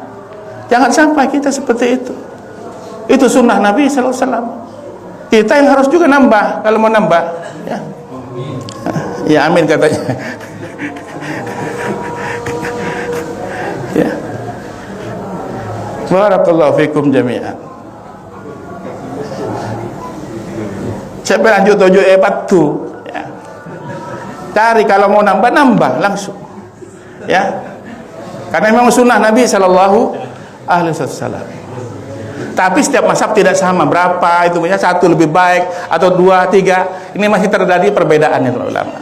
Jangan sampai kita seperti itu. Itu sunnah Nabi sallallahu alaihi wasallam. Kita yang harus juga nambah kalau mau nambah. Ya, ya amin katanya. Ya. Barakallahu fikum jami'an. Siapa lanjut 7 tu ya. Cari kalau mau nambah langsung ya, karena memang sunnah Nabi SAW. Tapi setiap mazhab tidak sama berapa itu, punya satu lebih baik atau 2, 3. Ini masih terjadi perbedaannya ulama.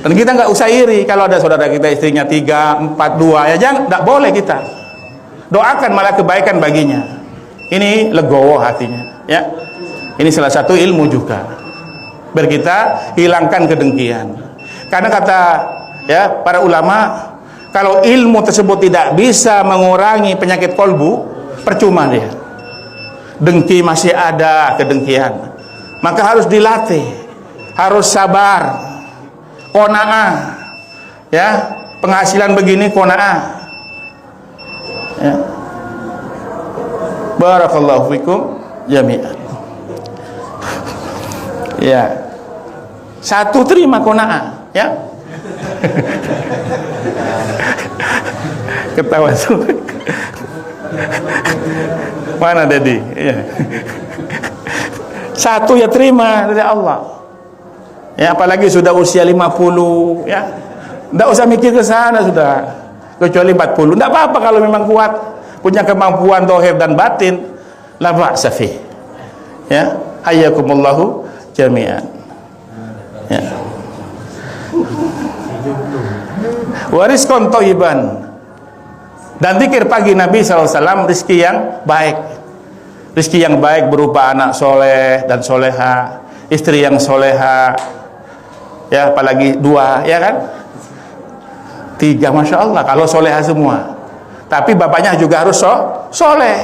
Dan kita nggak usah iri kalau ada saudara kita istrinya 3, 4, 2 ya, jangan, nggak boleh kita doakan malah kebaikan baginya. Ini legowo hatinya ya. Ini salah satu ilmu juga biar kita hilangkan kedengkian. Karena kata ya para ulama, kalau ilmu tersebut tidak bisa mengurangi penyakit kolbu, percuma dia. Dengki masih ada, kedengkian. Maka harus dilatih, harus sabar, qanaah. Ya, penghasilan begini qanaah. Ya. Barakallahu fikum jami'an. Ya. Satu terima qanaah, ya. Ketawa tuh. Mana Dedi? Ya. Satu ya terima dari Allah. Ya, apalagi sudah usia 50 ya. Enggak usah mikir ke sana sudah. Kecuali 40. Enggak apa-apa kalau memang kuat, punya kemampuan zahir dan batin. La ba'sa fi. Ya, hayyakumullahu jami'an. Ya. Warizqan thayyiban. Dan zikir pagi Nabi SAW rezeki yang baik. Rezeki yang baik berupa anak soleh dan soleha, istri yang soleha, ya apalagi 2, ya kan? 3, Masya Allah kalau soleha semua. Tapi bapaknya juga harus soleh,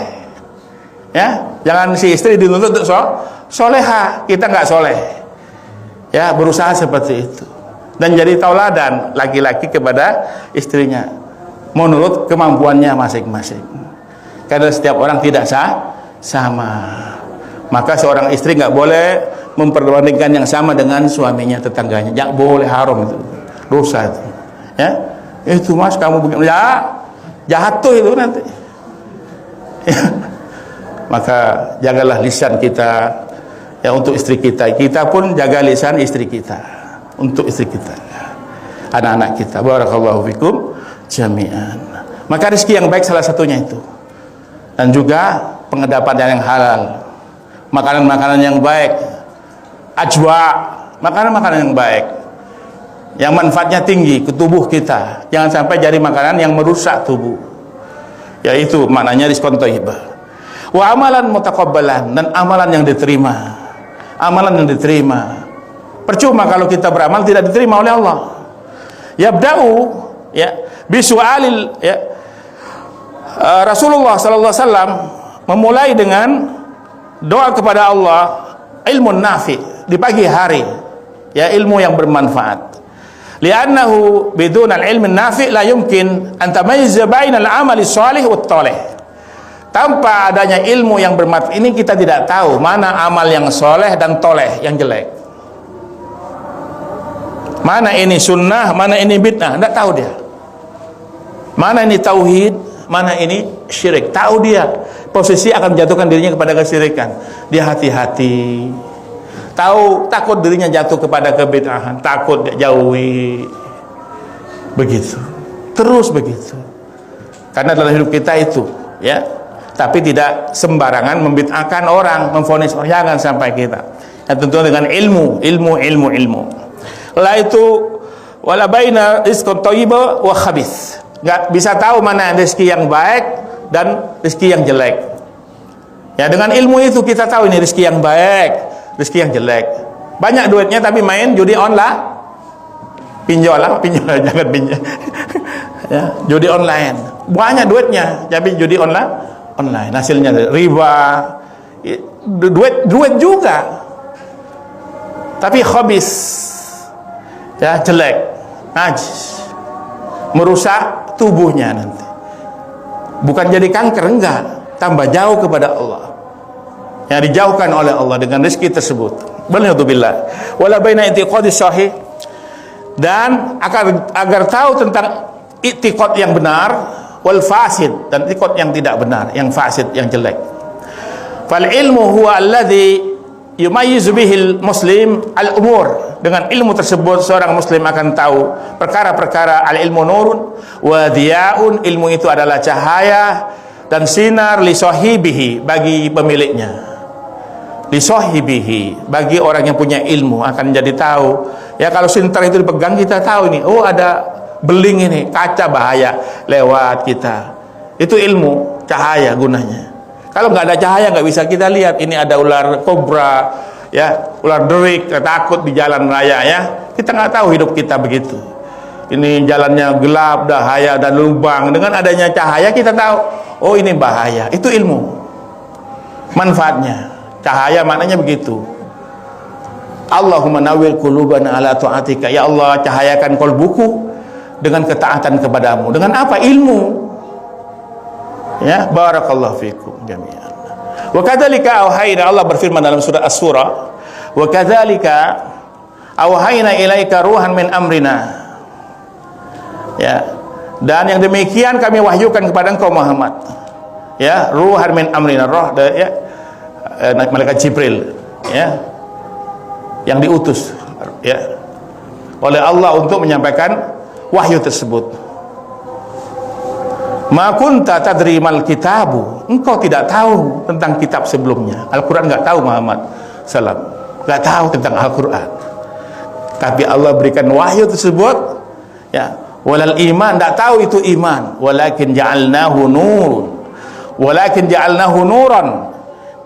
ya. Jangan si istri dituntut untuk soleha, kita nggak soleh, ya. Berusaha seperti itu dan jadi tauladan laki-laki kepada istrinya menurut kemampuannya masing-masing. Karena setiap orang tidak sama. Maka seorang istri nggak boleh memperbandingkan yang sama dengan suaminya, tetangganya. Nggak boleh, haram itu, dosa itu. Ya, itu mas kamu begini, ya jahat tuh itu nanti. Ya. Maka jagalah lisan kita ya untuk istri kita. Kita pun jaga lisan istri kita untuk istri kita, anak-anak kita. Barakallahu fikum jami'an. Maka rezeki yang baik salah satunya itu. Dan juga pengedapan yang halal, makanan-makanan yang baik, ajwa, makanan-makanan yang baik yang manfaatnya tinggi ke tubuh kita. Jangan sampai jadi makanan yang merusak tubuh. Yaitu maknanya rizqan thayyibah. Wa amalan mutaqabbalan, dan amalan yang diterima. Amalan yang diterima. Percuma kalau kita beramal tidak diterima oleh Allah. Yabda'u ya bisu'alil ya. Rasulullah sallallahu alaihi wasallam memulai dengan doa kepada Allah, ilmun nafi di pagi hari, ya, ilmu yang bermanfaat. Li'annahu bidun al-ilmin nafi la yumkin an tamayyiza bainal amali shalih wat talih. Tanpa adanya ilmu yang bermanfaat ini kita tidak tahu mana amal yang soleh dan toleh yang jelek. Mana ini sunnah, mana ini bid'ah, tidak tahu dia. Mana ini tauhid, mana ini syirik. Tahu dia, posisi akan menjatuhkan dirinya kepada kesyirikan. Dia hati-hati. Tahu, takut dirinya jatuh kepada kebid'ahan, takut dia jauhi. Begitu. Terus begitu. Karena dalam hidup kita itu, ya. Tapi tidak sembarangan membid'ahkan orang, memvonis orang, jangan sampai kita. Dan tentu dengan ilmu. Lah itu wala baina rizqan thayyiba wa khabith. Enggak bisa tahu mana rezeki yang baik dan rezeki yang jelek. Ya, dengan ilmu itu kita tahu ini rezeki yang baik, rezeki yang jelek. Banyak duitnya tapi main judi online. Pinjol jangan pinjol. Ya, judi online. Banyak duitnya tapi judi online. Hasilnya riba. Duit juga. Tapi khabis. Ya, jelek, najis, merusak tubuhnya nanti. Bukan jadi kanker, enggak, tambah jauh kepada Allah. Yang dijauhkan oleh Allah dengan rezeki tersebut. Walhamdulillah. Wala baina i'tiqadi sahih, dan agar tahu tentang i'tiqad yang benar, wal fasid, dan ikut yang tidak benar, yang fasid, yang jelek. Fal ilmu huwa alladhi yumayyizu bihil muslim al umur. Dengan ilmu tersebut seorang muslim akan tahu perkara-perkara. Al ilmu nurun wa diyaun, ilmu itu adalah cahaya dan sinar, li sahibihi, bagi pemiliknya, li sahibihi, bagi orang yang punya ilmu akan jadi tahu. Ya, kalau sinter itu dipegang, kita tahu ini, oh ada beling ini, kaca bahaya lewat kita. Itu ilmu, cahaya gunanya. Kalau nggak ada cahaya nggak bisa kita lihat. Ini ada ular kobra, ya, ular derik, takut di jalan raya, ya. Kita nggak tahu hidup kita begitu. Ini jalannya gelap, bahaya, dan lubang. Dengan adanya cahaya kita tahu, oh ini bahaya. Itu ilmu, manfaatnya. Cahaya maknanya begitu. Allahumma nawwir qulubana ala ta'atika. Ya Allah, cahayakan qalbuku dengan ketaatan kepadamu. Dengan apa? Ilmu. Ya, barakallahu fikum jami'an. Wa kadzalika auhayna, Allah berfirman dalam surah As-Surah, wa kadzalika auhayna ilaika ruhan min amrina. Ya, dan yang demikian kami wahyukan kepada engkau Muhammad. Ya, ruhan min amrina, roh, ya, malaikat Jibril, ya, yang diutus, ya, oleh Allah untuk menyampaikan wahyu tersebut. Ma kunta tadri mal kitabu, engkau tidak tahu tentang kitab sebelumnya. Al-Quran nggak tahu Muhammad salam, nggak tahu tentang Al-Quran. Tapi Allah berikan wahyu tersebut, ya, walal iman, nggak tahu itu iman. Walakin ja'alnahu nurun, walakin ja'alnahu nuran,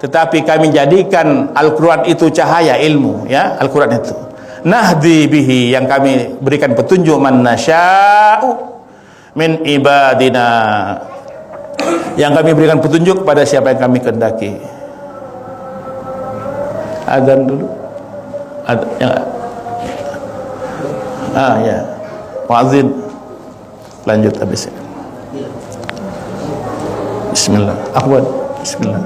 tetapi kami jadikan Al-Quran itu cahaya, ilmu, ya, Al-Quran itu. Nahdi bihi, yang kami berikan petunjuk, man nasya'u min ibadina, yang kami berikan petunjuk kepada siapa yang kami kehendaki. Azan dulu. Ya, muadzin lanjut habis. Bismillah. Ahwad. Bismillah.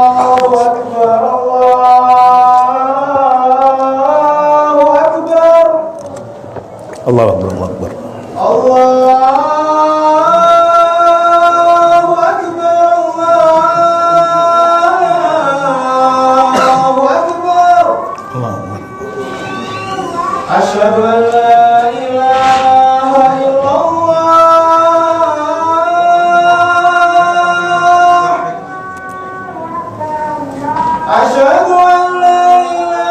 Allahu Akbar, Allahu Akbar. Allahu Akbar, Allahu Akbar. Allahu Akbar. Asyhadu an la ilaha illallah. Asyhadu an la ilaha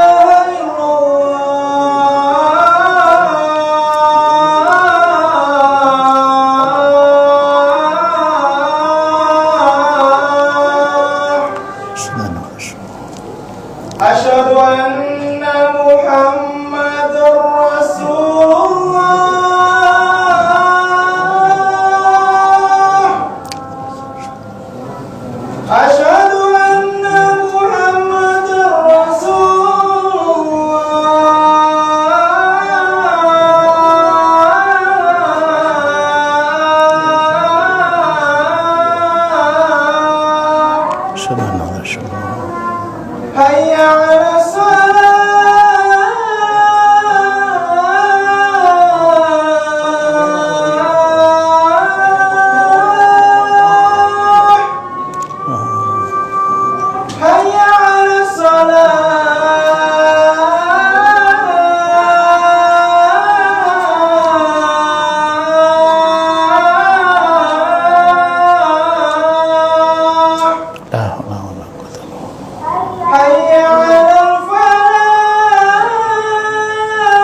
Asyhadu anna Muhammadar Rasulullah. Asyhadu anna Muhammadar Rasulullah. Asyhadu anna Hayya 'ala salah. Hayya 'ala salah.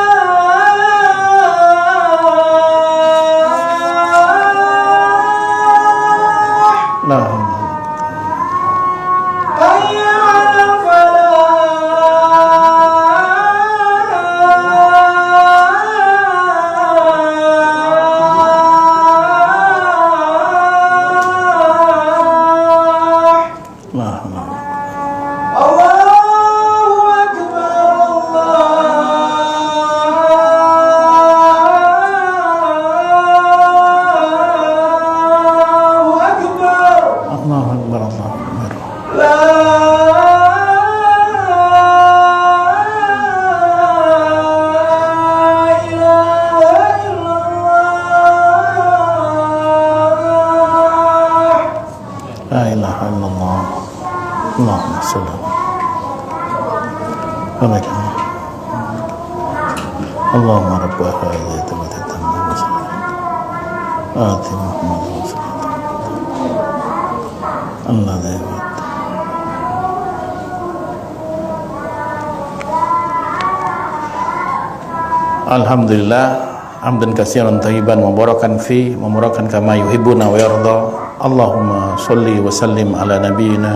Hayya 'alal falah. Hayya 'alal falah. Allahu Akbar, Allahu Akbar. Allahu Akbar, Allahu Akbar. La ilaha illallah. Allahumma shalli ala Allahumma rabb hadhihi tammatan wa sallallahu ati Muhammad alladhi Alhamdulillah hamdan katsiran thayyiban mubarakan fi mubarakan kama yuhibbuna wa yarda. Allahumma sholli wa sallim ala nabiyyina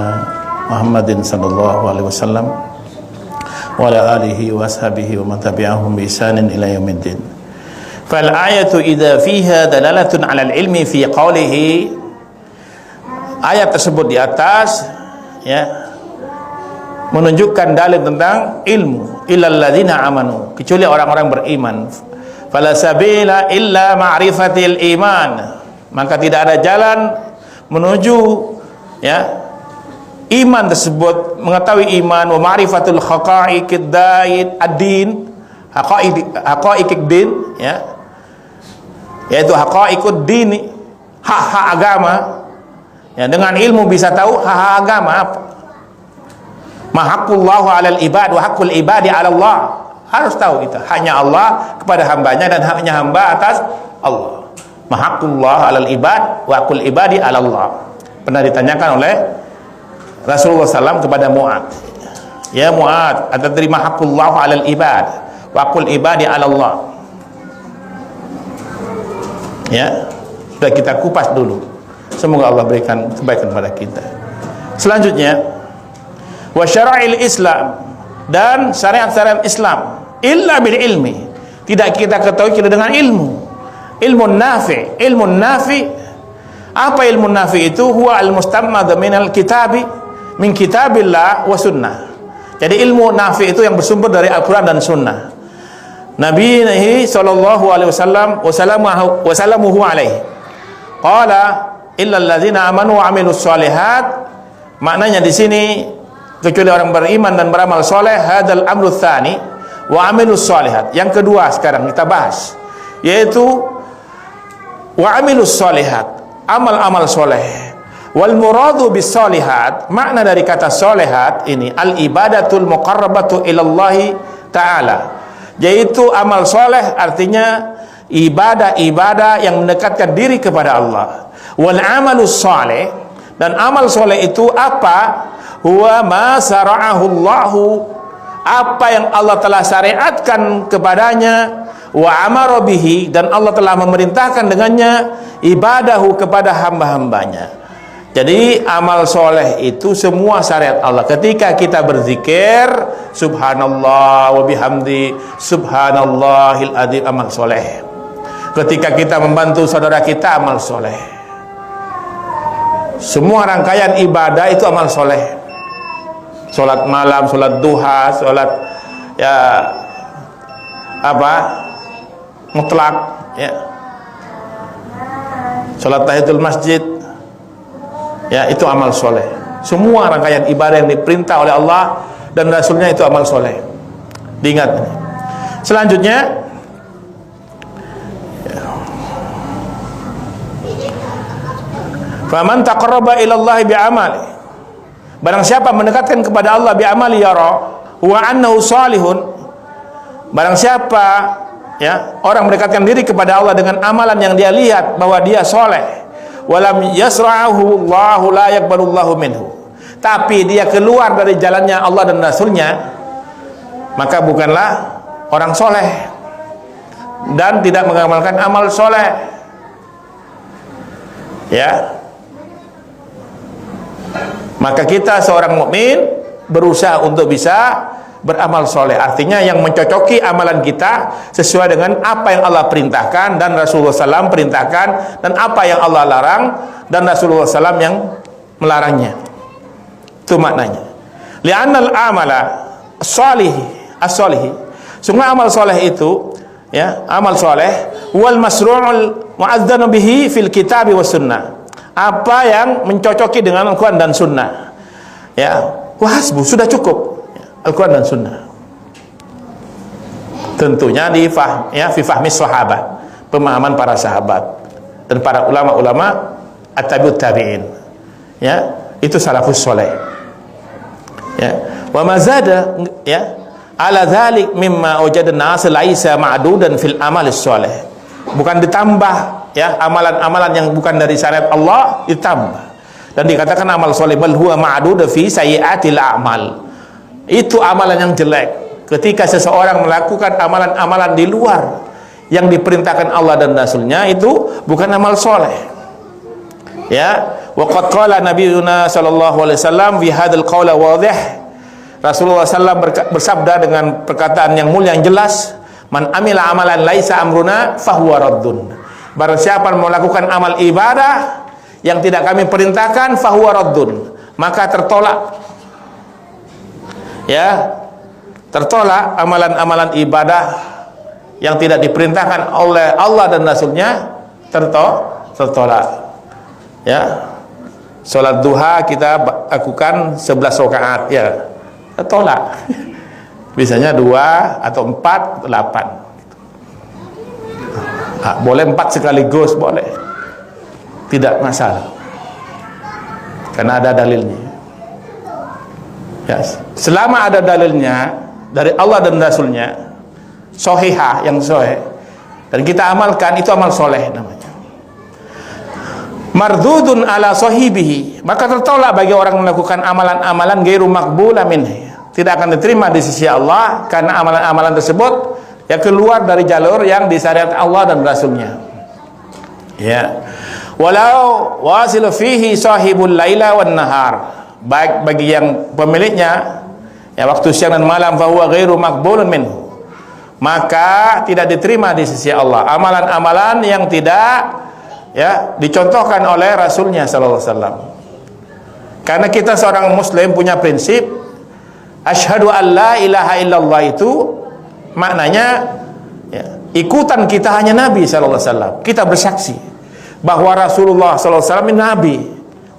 Muhammadin sallallahu alaihi wasallam wa ala alihi wa ashabihi wa man tabi'ahum bi ihsanin ila yaumiddin. Fal ayatu idza fiha dalalatun 'ala al-ilmi fi qawlihi, ayat tersebut di atas ya menunjukkan dalil tentang ilmu, illal ladzina amanu, kecuali orang-orang beriman. Fala sabila illa ma'rifatil iman, maka tidak ada jalan menuju ya iman tersebut, mengetahui iman, wa ma'rifatul haqa'iqid daid ad-din, haqa'iqid din ya, yaitu haqa'iqud dini, hak-hak agama ya. Dengan ilmu bisa tahu hak-hak agama apa. Mahaqqullahu 'alal ibad wa haqqul ibadi 'ala Allah. Harus tahu itu haknya Allah kepada hambanya dan haknya hamba atas Allah. Mahaqqullahu 'alal ibad wa haqqul ibadi 'ala Allah. Pernah ditanyakan oleh Rasulullah SAW kepada Mu'ad, ya Mu'ad, anta terima haqqullahu 'alal ibad wa haqqul ibadi 'ala Allah. Ya, sudah kita kupas dulu. Semoga Allah berikan kebaikan pada kita. Selanjutnya, wa syara'il Islam, dan syariat-syariat Islam, illa bil ilmi, tidak kita ketahui kita dengan ilmu. Ilmu nafi, ilmu nafi. Apa ilmu nafi itu? Huwa al-mustammad minal kitabi, min kitabillah wa sunnah. Jadi ilmu nafi itu yang bersumber dari Al-Quran dan Sunnah. Nabi sallallahu alaihi wasallam wa salamuhu alaihi qala illal ladzina amanu wa amilus shalihat. Maknanya di sini kecuali orang beriman dan beramal soleh, hadal amru tsani wa amilus shalihat. Yang kedua sekarang kita bahas, yaitu wa amilus shalihat, amal-amal soleh. Wal muradu bis shalihat, makna dari kata shalihat ini al ibadatul muqarrabatu ilallahi ta'ala, yaitu amal soleh artinya ibadah-ibadah yang mendekatkan diri kepada Allah. Wal amalus salih, dan amal soleh itu apa? Huwa ma sara'ahu Allahu, apa yang Allah telah syariatkan kepadanya, wa amara bihi, dan Allah telah memerintahkan dengannya, ibadahu, kepada hamba-hambanya. Jadi amal soleh itu semua syariat Allah. Ketika kita berzikir subhanallah wa bihamdi subhanallahil adzim, amal soleh. Ketika kita membantu saudara kita, amal soleh. Semua rangkaian ibadah itu amal soleh. Sholat malam, sholat duha, sholat ya apa mutlak ya, sholat tahiyatul masjid ya, itu amal soleh. Semua rangkaian ibadah yang diperintah oleh Allah dan Rasulnya itu amal soleh. Diingat. Selanjutnya faman taqarraba ila Allah bi'amali, barang siapa mendekatkan kepada Allah bi'amali yara wa annahu salihun, barang siapa ya orang mendekatkan diri kepada Allah dengan amalan yang dia lihat bahwa dia soleh, walam yasra'ahu Allahu la yaqbalullahu minhu, tapi dia keluar dari jalannya Allah dan Rasulnya, maka bukanlah orang soleh dan tidak mengamalkan amal soleh ya. Maka kita seorang mukmin berusaha untuk bisa beramal soleh, artinya yang mencocoki amalan kita sesuai dengan apa yang Allah perintahkan dan Rasulullah SAW perintahkan, dan apa yang Allah larang dan Rasulullah SAW yang melarangnya. Itu maknanya. Li'annal amala as-solihi, sungguh amal soleh itu ya, amal soleh wal masru'ul mu'adzanu bihi fil kitabi was sunnah, apa yang mencocoki dengan Al-Quran dan Sunnah ya, wahasbu, sudah cukup ya, Al-Quran dan Sunnah. Tentunya di fi fahmi sahabat, pemahaman para sahabat dan para ulama-ulama at-tabi'ut tabi'in ya, Itu salafus soleh. Ya, wa mazada ya ala dzalik mimma wajadna laisa ma'dudan fil amalis soleh. Bukan ditambah ya amalan-amalan yang bukan dari syariat Allah ditambah. Dan dikatakan amal soleh bal huwa ma'dud fi sayyiatil a'mal. Itu amalan yang jelek. Ketika seseorang melakukan amalan-amalan di luar yang diperintahkan Allah dan Rasulnya, itu bukan amal soleh. Ya, waqad qala nabiyuna sallallahu alaihi wasallam fi hadzal qaula wadih. Rasulullah sallallahu bersabda dengan perkataan yang mulia yang jelas, man amila amalan laisa amruna fahuwa raddun. Barang siapa melakukan amal ibadah yang tidak kami perintahkan fahuwa raddun, maka tertolak. Ya, tertolak amalan-amalan ibadah yang tidak diperintahkan oleh Allah dan Rasulnya, tertolak. Ya, sholat duha kita lakukan 11 rakaat, ya tertolak. Biasanya 2 atau 4, 8. Boleh 4 sekaligus, boleh, tidak masalah, karena ada dalilnya. Ya, selama ada dalilnya dari Allah dan Rasulnya, sahihah, yang sahih, dan kita amalkan, itu amal soleh namanya. Mardudun ala sahibihi, maka tertolak bagi orang melakukan amalan-amalan ghairu maqbula minhu, tidak akan diterima di sisi Allah, karena amalan-amalan tersebut ya keluar dari jalur yang disyariatkan Allah dan Rasulnya. Ya, walau wasil fihi sahibul laila wan nahar, baik bagi yang pemiliknya ya waktu siang dan malam, fahuwa ghairu maqbulun minhu, maka tidak diterima di sisi Allah amalan-amalan yang tidak ya dicontohkan oleh Rasulnya sallallahu alaihi wasallam. Karena kita seorang muslim punya prinsip asyhadu an la ilaha illallah, itu maknanya ya, ikutan kita hanya Nabi sallallahu alaihi wasallam. Kita bersaksi bahwa Rasulullah sallallahu alaihi wasallam ini nabi,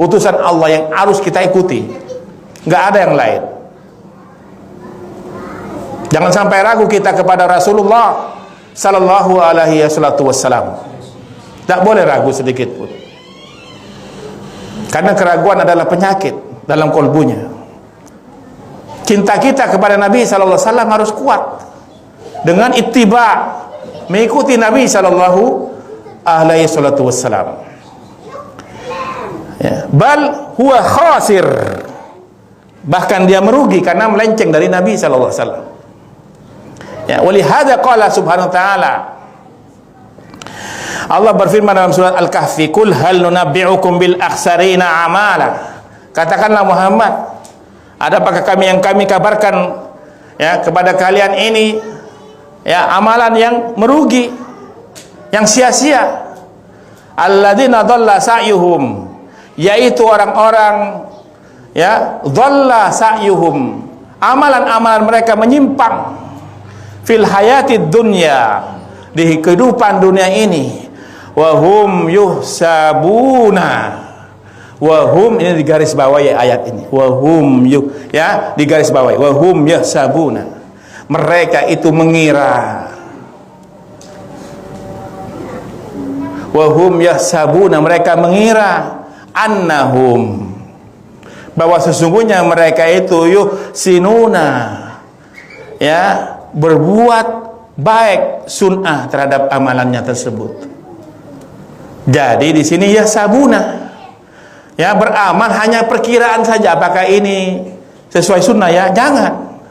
utusan Allah yang harus kita ikuti, nggak ada yang lain. Jangan sampai ragu kita kepada Rasulullah sallallahu alaihi wasallam. Tak boleh ragu sedikit pun, karena keraguan adalah penyakit dalam kolbunya. Cinta kita kepada Nabi sallallahu alaihi wasallam harus kuat dengan ittiba, mengikuti Nabi sallallahu alaihi wasallam. Ya, bal huwa khasir, bahkan dia merugi karena melenceng dari Nabi sallallahu alaihi wasallam. Ya, walihada qala subhanahu wa ta'ala, Allah berfirman dalam surat Al-Kahfi, "Qul hal nunabbi'ukum bil akhsarina a'mala." Katakanlah Muhammad, adapakah kami kabarkan ya kepada kalian ini ya amalan yang merugi, yang sia-sia. Alladzina dhalla sa'yuhum, yaitu orang-orang ya dhalla sa'yuhum, amalan-amalan mereka menyimpang fil hayatid dunya, di kehidupan dunia ini. Wahum yuhsabuna, wahum ini digaris bawahi ayat ini, wahum ya digaris bawahi, wahum yuhsabuna, mereka itu mengira, wahum yuhsabuna, mereka mengira, annahum, bahwa sesungguhnya mereka itu yuhsinuna, ya berbuat baik, sunnah terhadap amalannya tersebut. Jadi di sini ya sabuna, ya beramal hanya perkiraan saja apakah ini sesuai sunnah, ya jangan,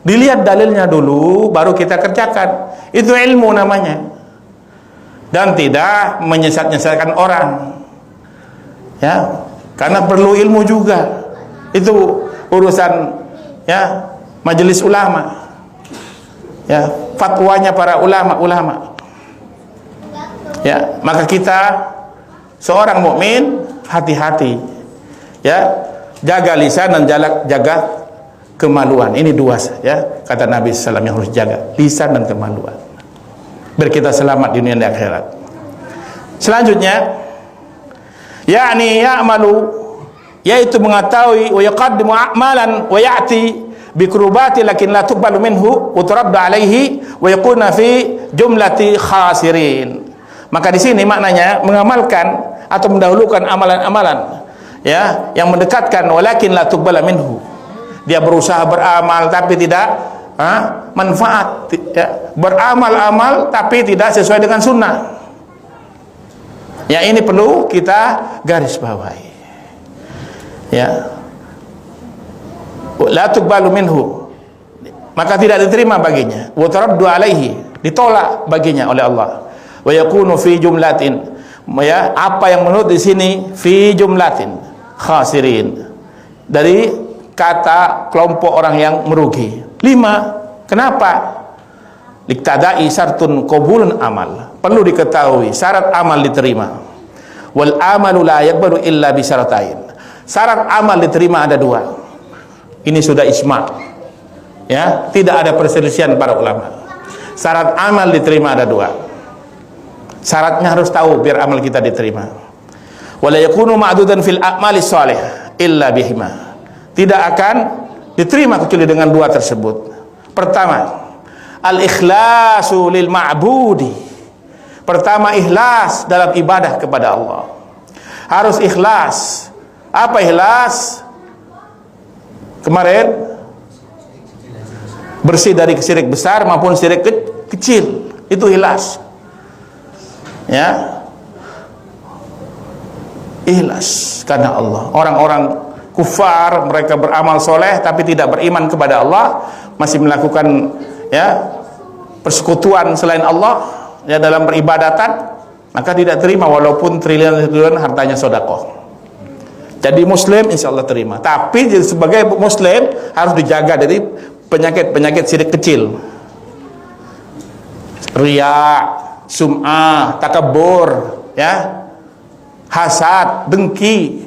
dilihat dalilnya dulu baru kita kerjakan. Itu ilmu namanya, dan tidak menyesat-nyesatkan orang ya, karena perlu ilmu juga. Itu urusan ya majelis ulama, ya fatwanya para ulama. Ya, maka kita seorang mukmin hati-hati ya, jaga lisan dan jaga kemaluan. Ini dua ya, kata Nabi SAW yang harus jaga, lisan dan kemaluan, biar kita selamat di dunia dan akhirat. Selanjutnya yakni ya'malu, yaitu mengetahui, wa yaqaddimu a'malan wa ya'ti bikurubati lakin la tuqbalu minhu wa turaddu alaihi wa yakuna fi jumlati khasirin. Maka di sini maknanya mengamalkan atau mendahulukan amalan-amalan ya, yang mendekatkan, walakin la tuqbala minhu. Dia berusaha beramal tapi tidak manfaat, ya. Beramal-amal tapi tidak sesuai dengan sunnah. Ya, ini perlu kita garis bawahi. Ya. La tuqbalu minhu, maka tidak diterima baginya. Wa taraddu alaihi, ditolak baginya oleh Allah. Wa yakunu fi jumlatin, ya, apa yang menurut di sini fi jumlatin khasirin, dari kata kelompok orang yang merugi. 5. Kenapa? Liktadai syartun qabulun amal, perlu diketahui syarat amal diterima. Wal amalu la yaqbalu illa bi syaratain. Syarat amal diterima ada 2. Ini sudah ijma', ya, tidak ada perselisihan para ulama. Syarat amal diterima ada 2. Syaratnya harus tahu biar amal kita diterima. Wala yakunu ma'dudan fil a'mali shalih illa bihima. Tidak akan diterima kecuali dengan 2 tersebut. Pertama, al-ikhlasu lil ma'budi. Pertama, ikhlas dalam ibadah kepada Allah. Harus ikhlas. Apa ikhlas? Kemarin bersih dari syirik besar maupun syirik kecil, itu ikhlas. Ya, ikhlas karena Allah. Orang-orang kufar, mereka beramal soleh tapi tidak beriman kepada Allah, masih melakukan, ya, persekutuan selain Allah, ya, dalam peribadatan, maka tidak terima walaupun triliun-triliun hartanya sedekah. Jadi muslim insya Allah terima, tapi sebagai muslim harus dijaga dari penyakit-penyakit syirik kecil, riya, sum'ah, takabur, ya, hasad, dengki,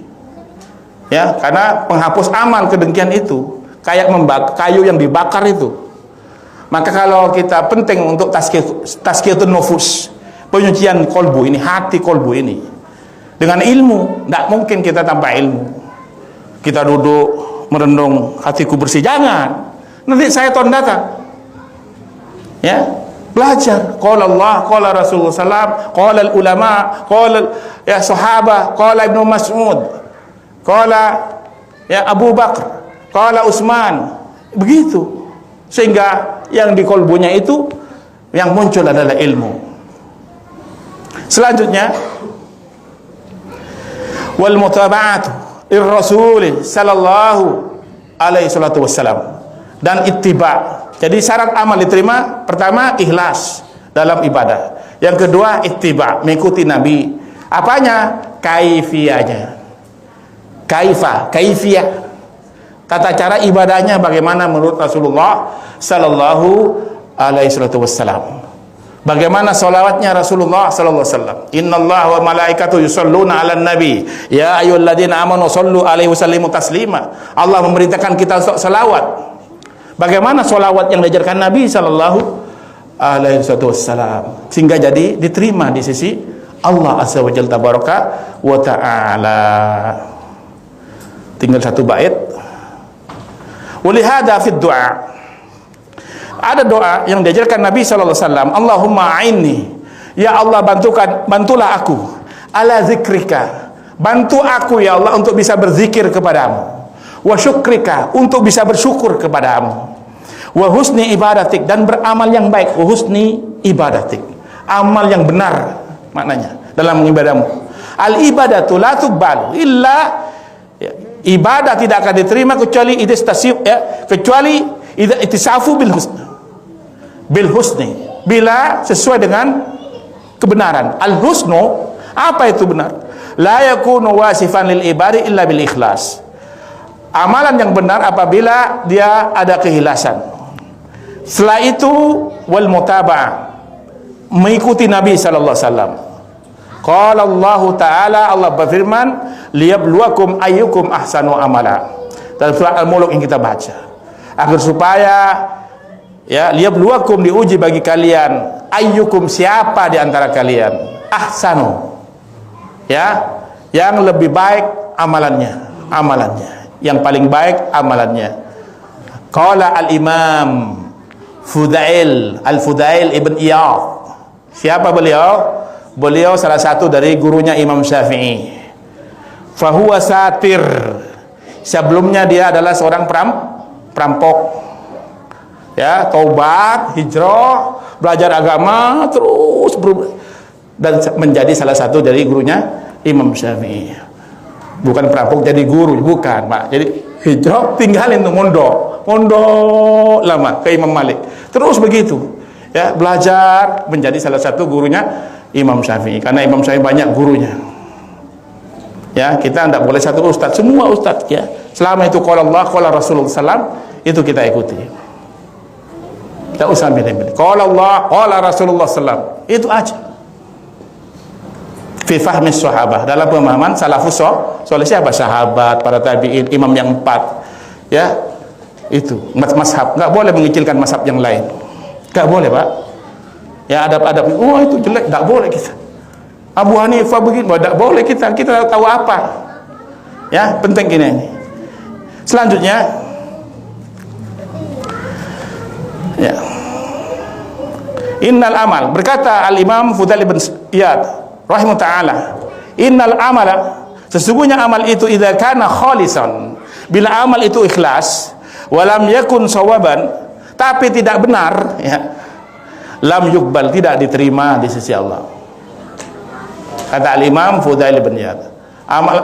ya, karena penghapus amal kedengkian itu kayak kayu yang dibakar itu. Maka kalau kita penting untuk tazkiyatun nufus, penyucian kolbu ini, hati kolbu ini dengan ilmu. Tidak mungkin kita tanpa ilmu. Kita duduk merenung hatiku bersih, jangan, nanti syaitan datang. Ya, belajar. Qala Allah, qala Rasulullah sallam, qala ulama, qala, ya, sahabat, qala Ibnu Mas'ud, qala, ya, Abu Bakar, qala Utsman. Begitu. Sehingga yang di kolbunya itu yang muncul adalah ilmu. Selanjutnya, wal mutaba'atu ir-rasul sallallahu alaihi salatu wassalam, dan ittiba. Jadi syarat amal diterima, pertama ikhlas dalam ibadah, yang kedua ittiba, mengikuti Nabi. Apanya? Kaifiyahnya. Kaifiyah, tata cara ibadahnya bagaimana menurut Rasulullah sallallahu alaihi wasallam. Bagaimana salawatnya Rasulullah sallallahu alaihi wasallam? Innallaha wa malaikatahu yusholluna 'alan nabi ya ayyuhalladzina amanu shollu alaihi wasallimu taslima. Allah memerintahkan kita untuk salawat. Bagaimana salawat yang diajarkan Nabi sallallahu alaihi wasallam sehingga jadi diterima di sisi Allah azza wa jalla tabaraka wa ta'ala. Tinggal 1 bait. Walihada fid du'a, ada doa yang diajarkan Nabi sallallahu alaihi wasallam, Allahumma a'inni, ya Allah bantulah aku, ala zikrika, bantu aku ya Allah untuk bisa berzikir kepadamu, wa syukrika, untuk bisa bersyukur kepadamu, wa husni ibadatik, dan beramal yang baik, wa husni ibadatik, amal yang benar maknanya dalam ibadahmu. Al ibadatu la tuqbalu illa, ya, ibadah tidak akan diterima kecuali kecuali ittisafu bil husni, bila sesuai dengan kebenaran. Al husnu, apa itu benar? La yakunu wasifan lil ibadi illa bil ikhlas. Amalan yang benar apabila dia ada keikhlasan. Setelah itu wal mutaba'ah, mengikuti Nabi sallallahu alaihi wasallam. Qala Allah Ta'ala, Allah berfirman, liyabluwakum ayyukum ahsanu amala, dalam surat Al-Mulk yang kita baca, agar supaya, ya, liyabluwakum, diuji bagi kalian, ayyukum, siapa di antara kalian, ahsanu, ya, yang lebih baik amalannya, yang paling baik amalannya. Qala al-Imam Al-Fudail ibn Iyad. Siapa beliau? Beliau salah satu dari gurunya Imam Syafi'i. fahuwa satir. Sebelumnya dia adalah seorang perampok. Ya, taubat, hijrah, belajar agama, terus dan menjadi salah satu dari gurunya Imam Syafi'i. Bukan perampok jadi guru, bukan, Pak. Jadi hijrah tinggalin tuh mondok lama ke Imam Malik. Terus begitu. Ya, belajar menjadi salah satu gurunya Imam Syafi'i. Karena Imam Syafi'i banyak gurunya. Ya, kita tidak boleh satu ustaz, semua ustaz ya. Selama itu qala Allah, qala Rasulullah sallam, itu kita ikuti. Tidak usah milih-milih. Qala Allah, qala Rasulullah sallam. Itu aja. Fi fahmi sahabah, dalam pemahaman salafus soleh, siapa? Sahabat, para tabi'in, imam yang 4. Ya. Itu mazhab. Enggak boleh mengecilkan mazhab yang lain. Enggak boleh, Pak. Ya, adab-adab. Oh, itu jelek, enggak boleh kita. Abu Hanifah begini, enggak boleh kita. Kita tahu apa. Ya, penting ini. Selanjutnya ya. Innal amal, berkata Al-Imam Fudail bin Iyad rahimahullah ta'ala, innal amala, sesungguhnya amal itu idza kana khalisan, bila amal itu ikhlas, walam yakun sawaban, tapi tidak benar ya, lam yuqbal, tidak diterima di sisi Allah. Kata Al-Imam Fudail bin Iyad,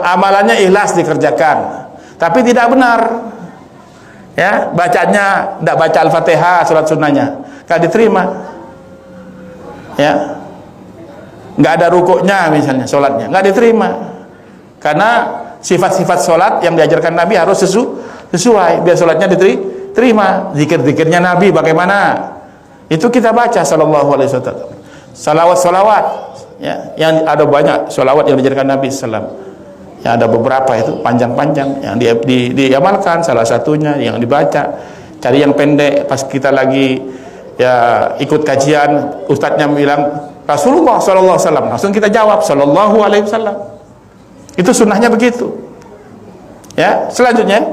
amalannya ikhlas dikerjakan tapi tidak benar ya, bacanya tidak baca Al-Fatihah, surat sunnahnya tidak diterima ya, nggak ada rukuknya misalnya, sholatnya nggak diterima, karena sifat-sifat sholat yang diajarkan Nabi harus sesuai biar sholatnya diterima. Zikir-zikirnya Nabi bagaimana, itu kita baca sallallahu alaihi wasallam, salawat ya, yang ada banyak salawat yang diajarkan Nabi sallam ya, ada beberapa itu panjang-panjang yang diamalkan, salah satunya yang dibaca. Cari yang pendek, pas kita lagi ya ikut kajian, ustadznya bilang Rasulullah sallallahu alaihi wasallam, langsung kita jawab sallallahu alaihi wasallam. Itu sunnahnya begitu. Ya, selanjutnya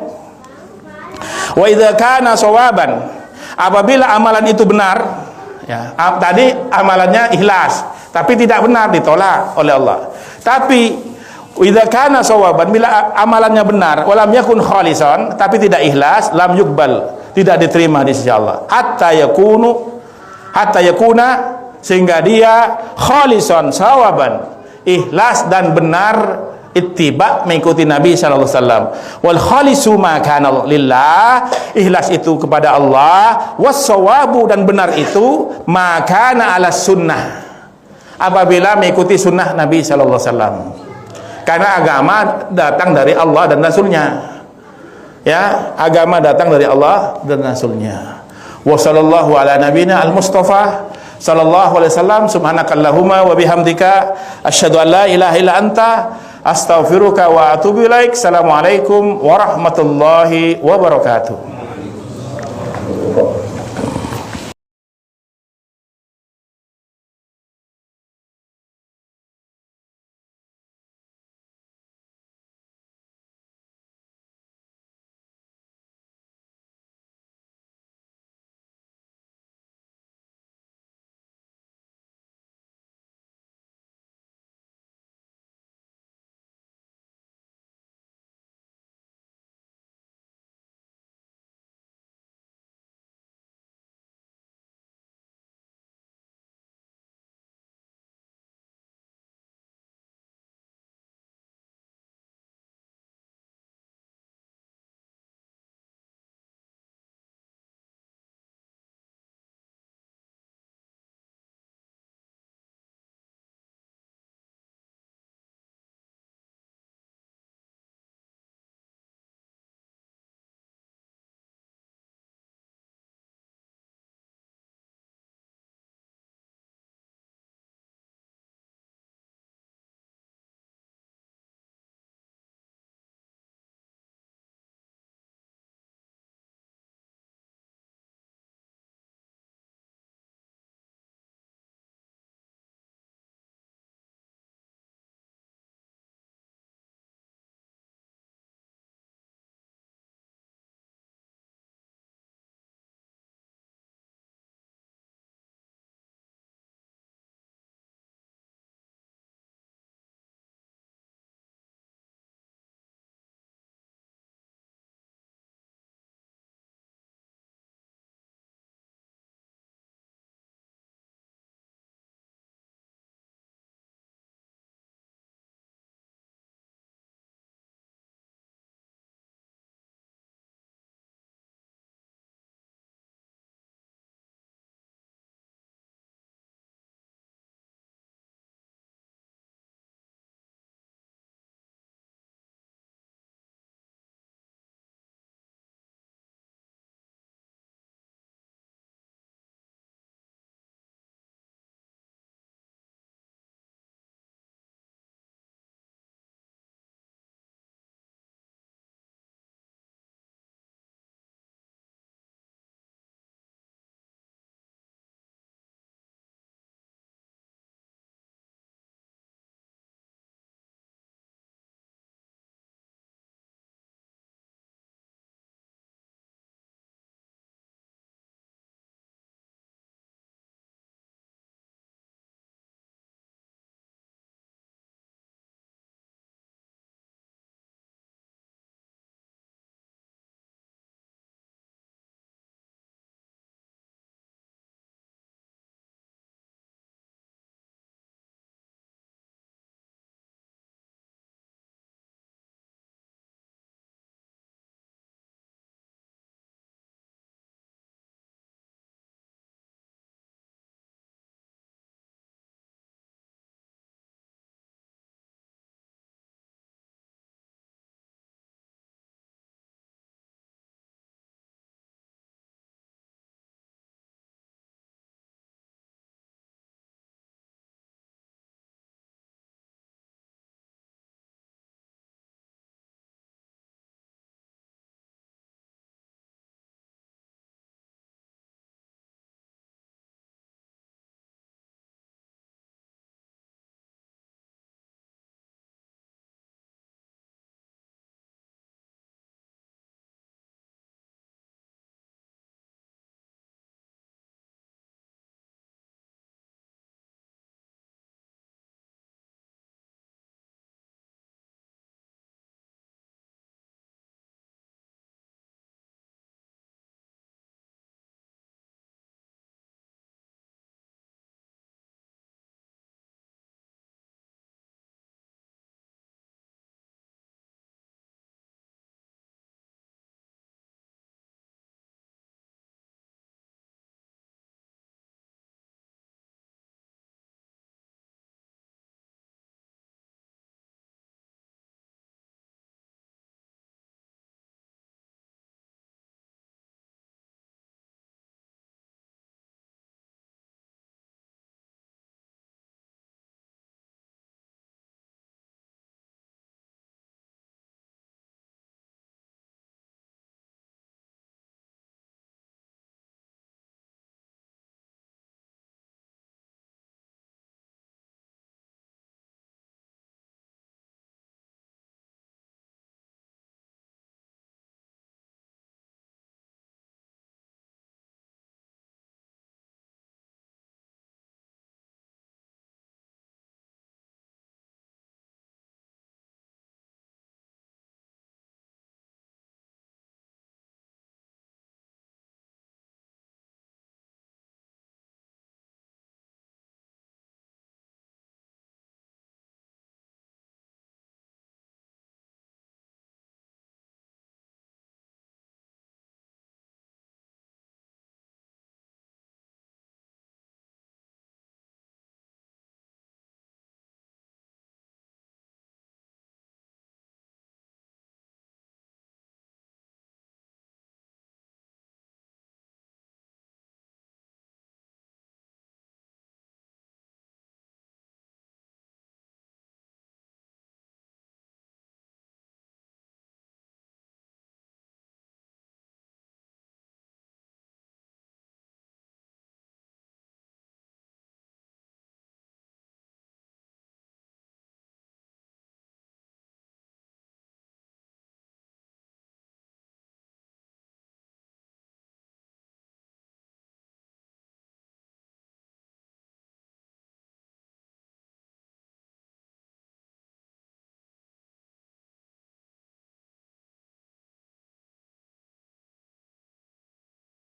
wa idza kana sawaban, apabila amalan itu benar ya, tadi amalannya ikhlas tapi tidak benar, ditolak oleh Allah. Tapi idza kana sawaban, bila amalannya benar, walam yakun khalisan, tapi tidak ikhlas, lam yuqbal, tidak diterima di sisi Allah. Hatta yakuna, sehingga dia khalisan sawaban, ikhlas dan benar, ittiba, mengikuti Nabi sallallahu alaihi wasallam. Wal khalisu ma kana lillah, ikhlas itu kepada Allah, was sawabu, dan benar itu ma kana ala sunnah, apabila mengikuti sunnah Nabi sallallahu alaihi wasallam. Karena agama datang dari Allah dan Rasulnya ya, agama datang dari Allah dan Rasulnya. Wa sallallahu ala nabiyina al-mustafa sallallahu alaihi wasallam, subhanakallahumma wa bihamdika asyhadu an la ilaha illa anta astaghfiruka wa atubu ilaik. Assalamualaikum warahmatullahi wabarakatuh.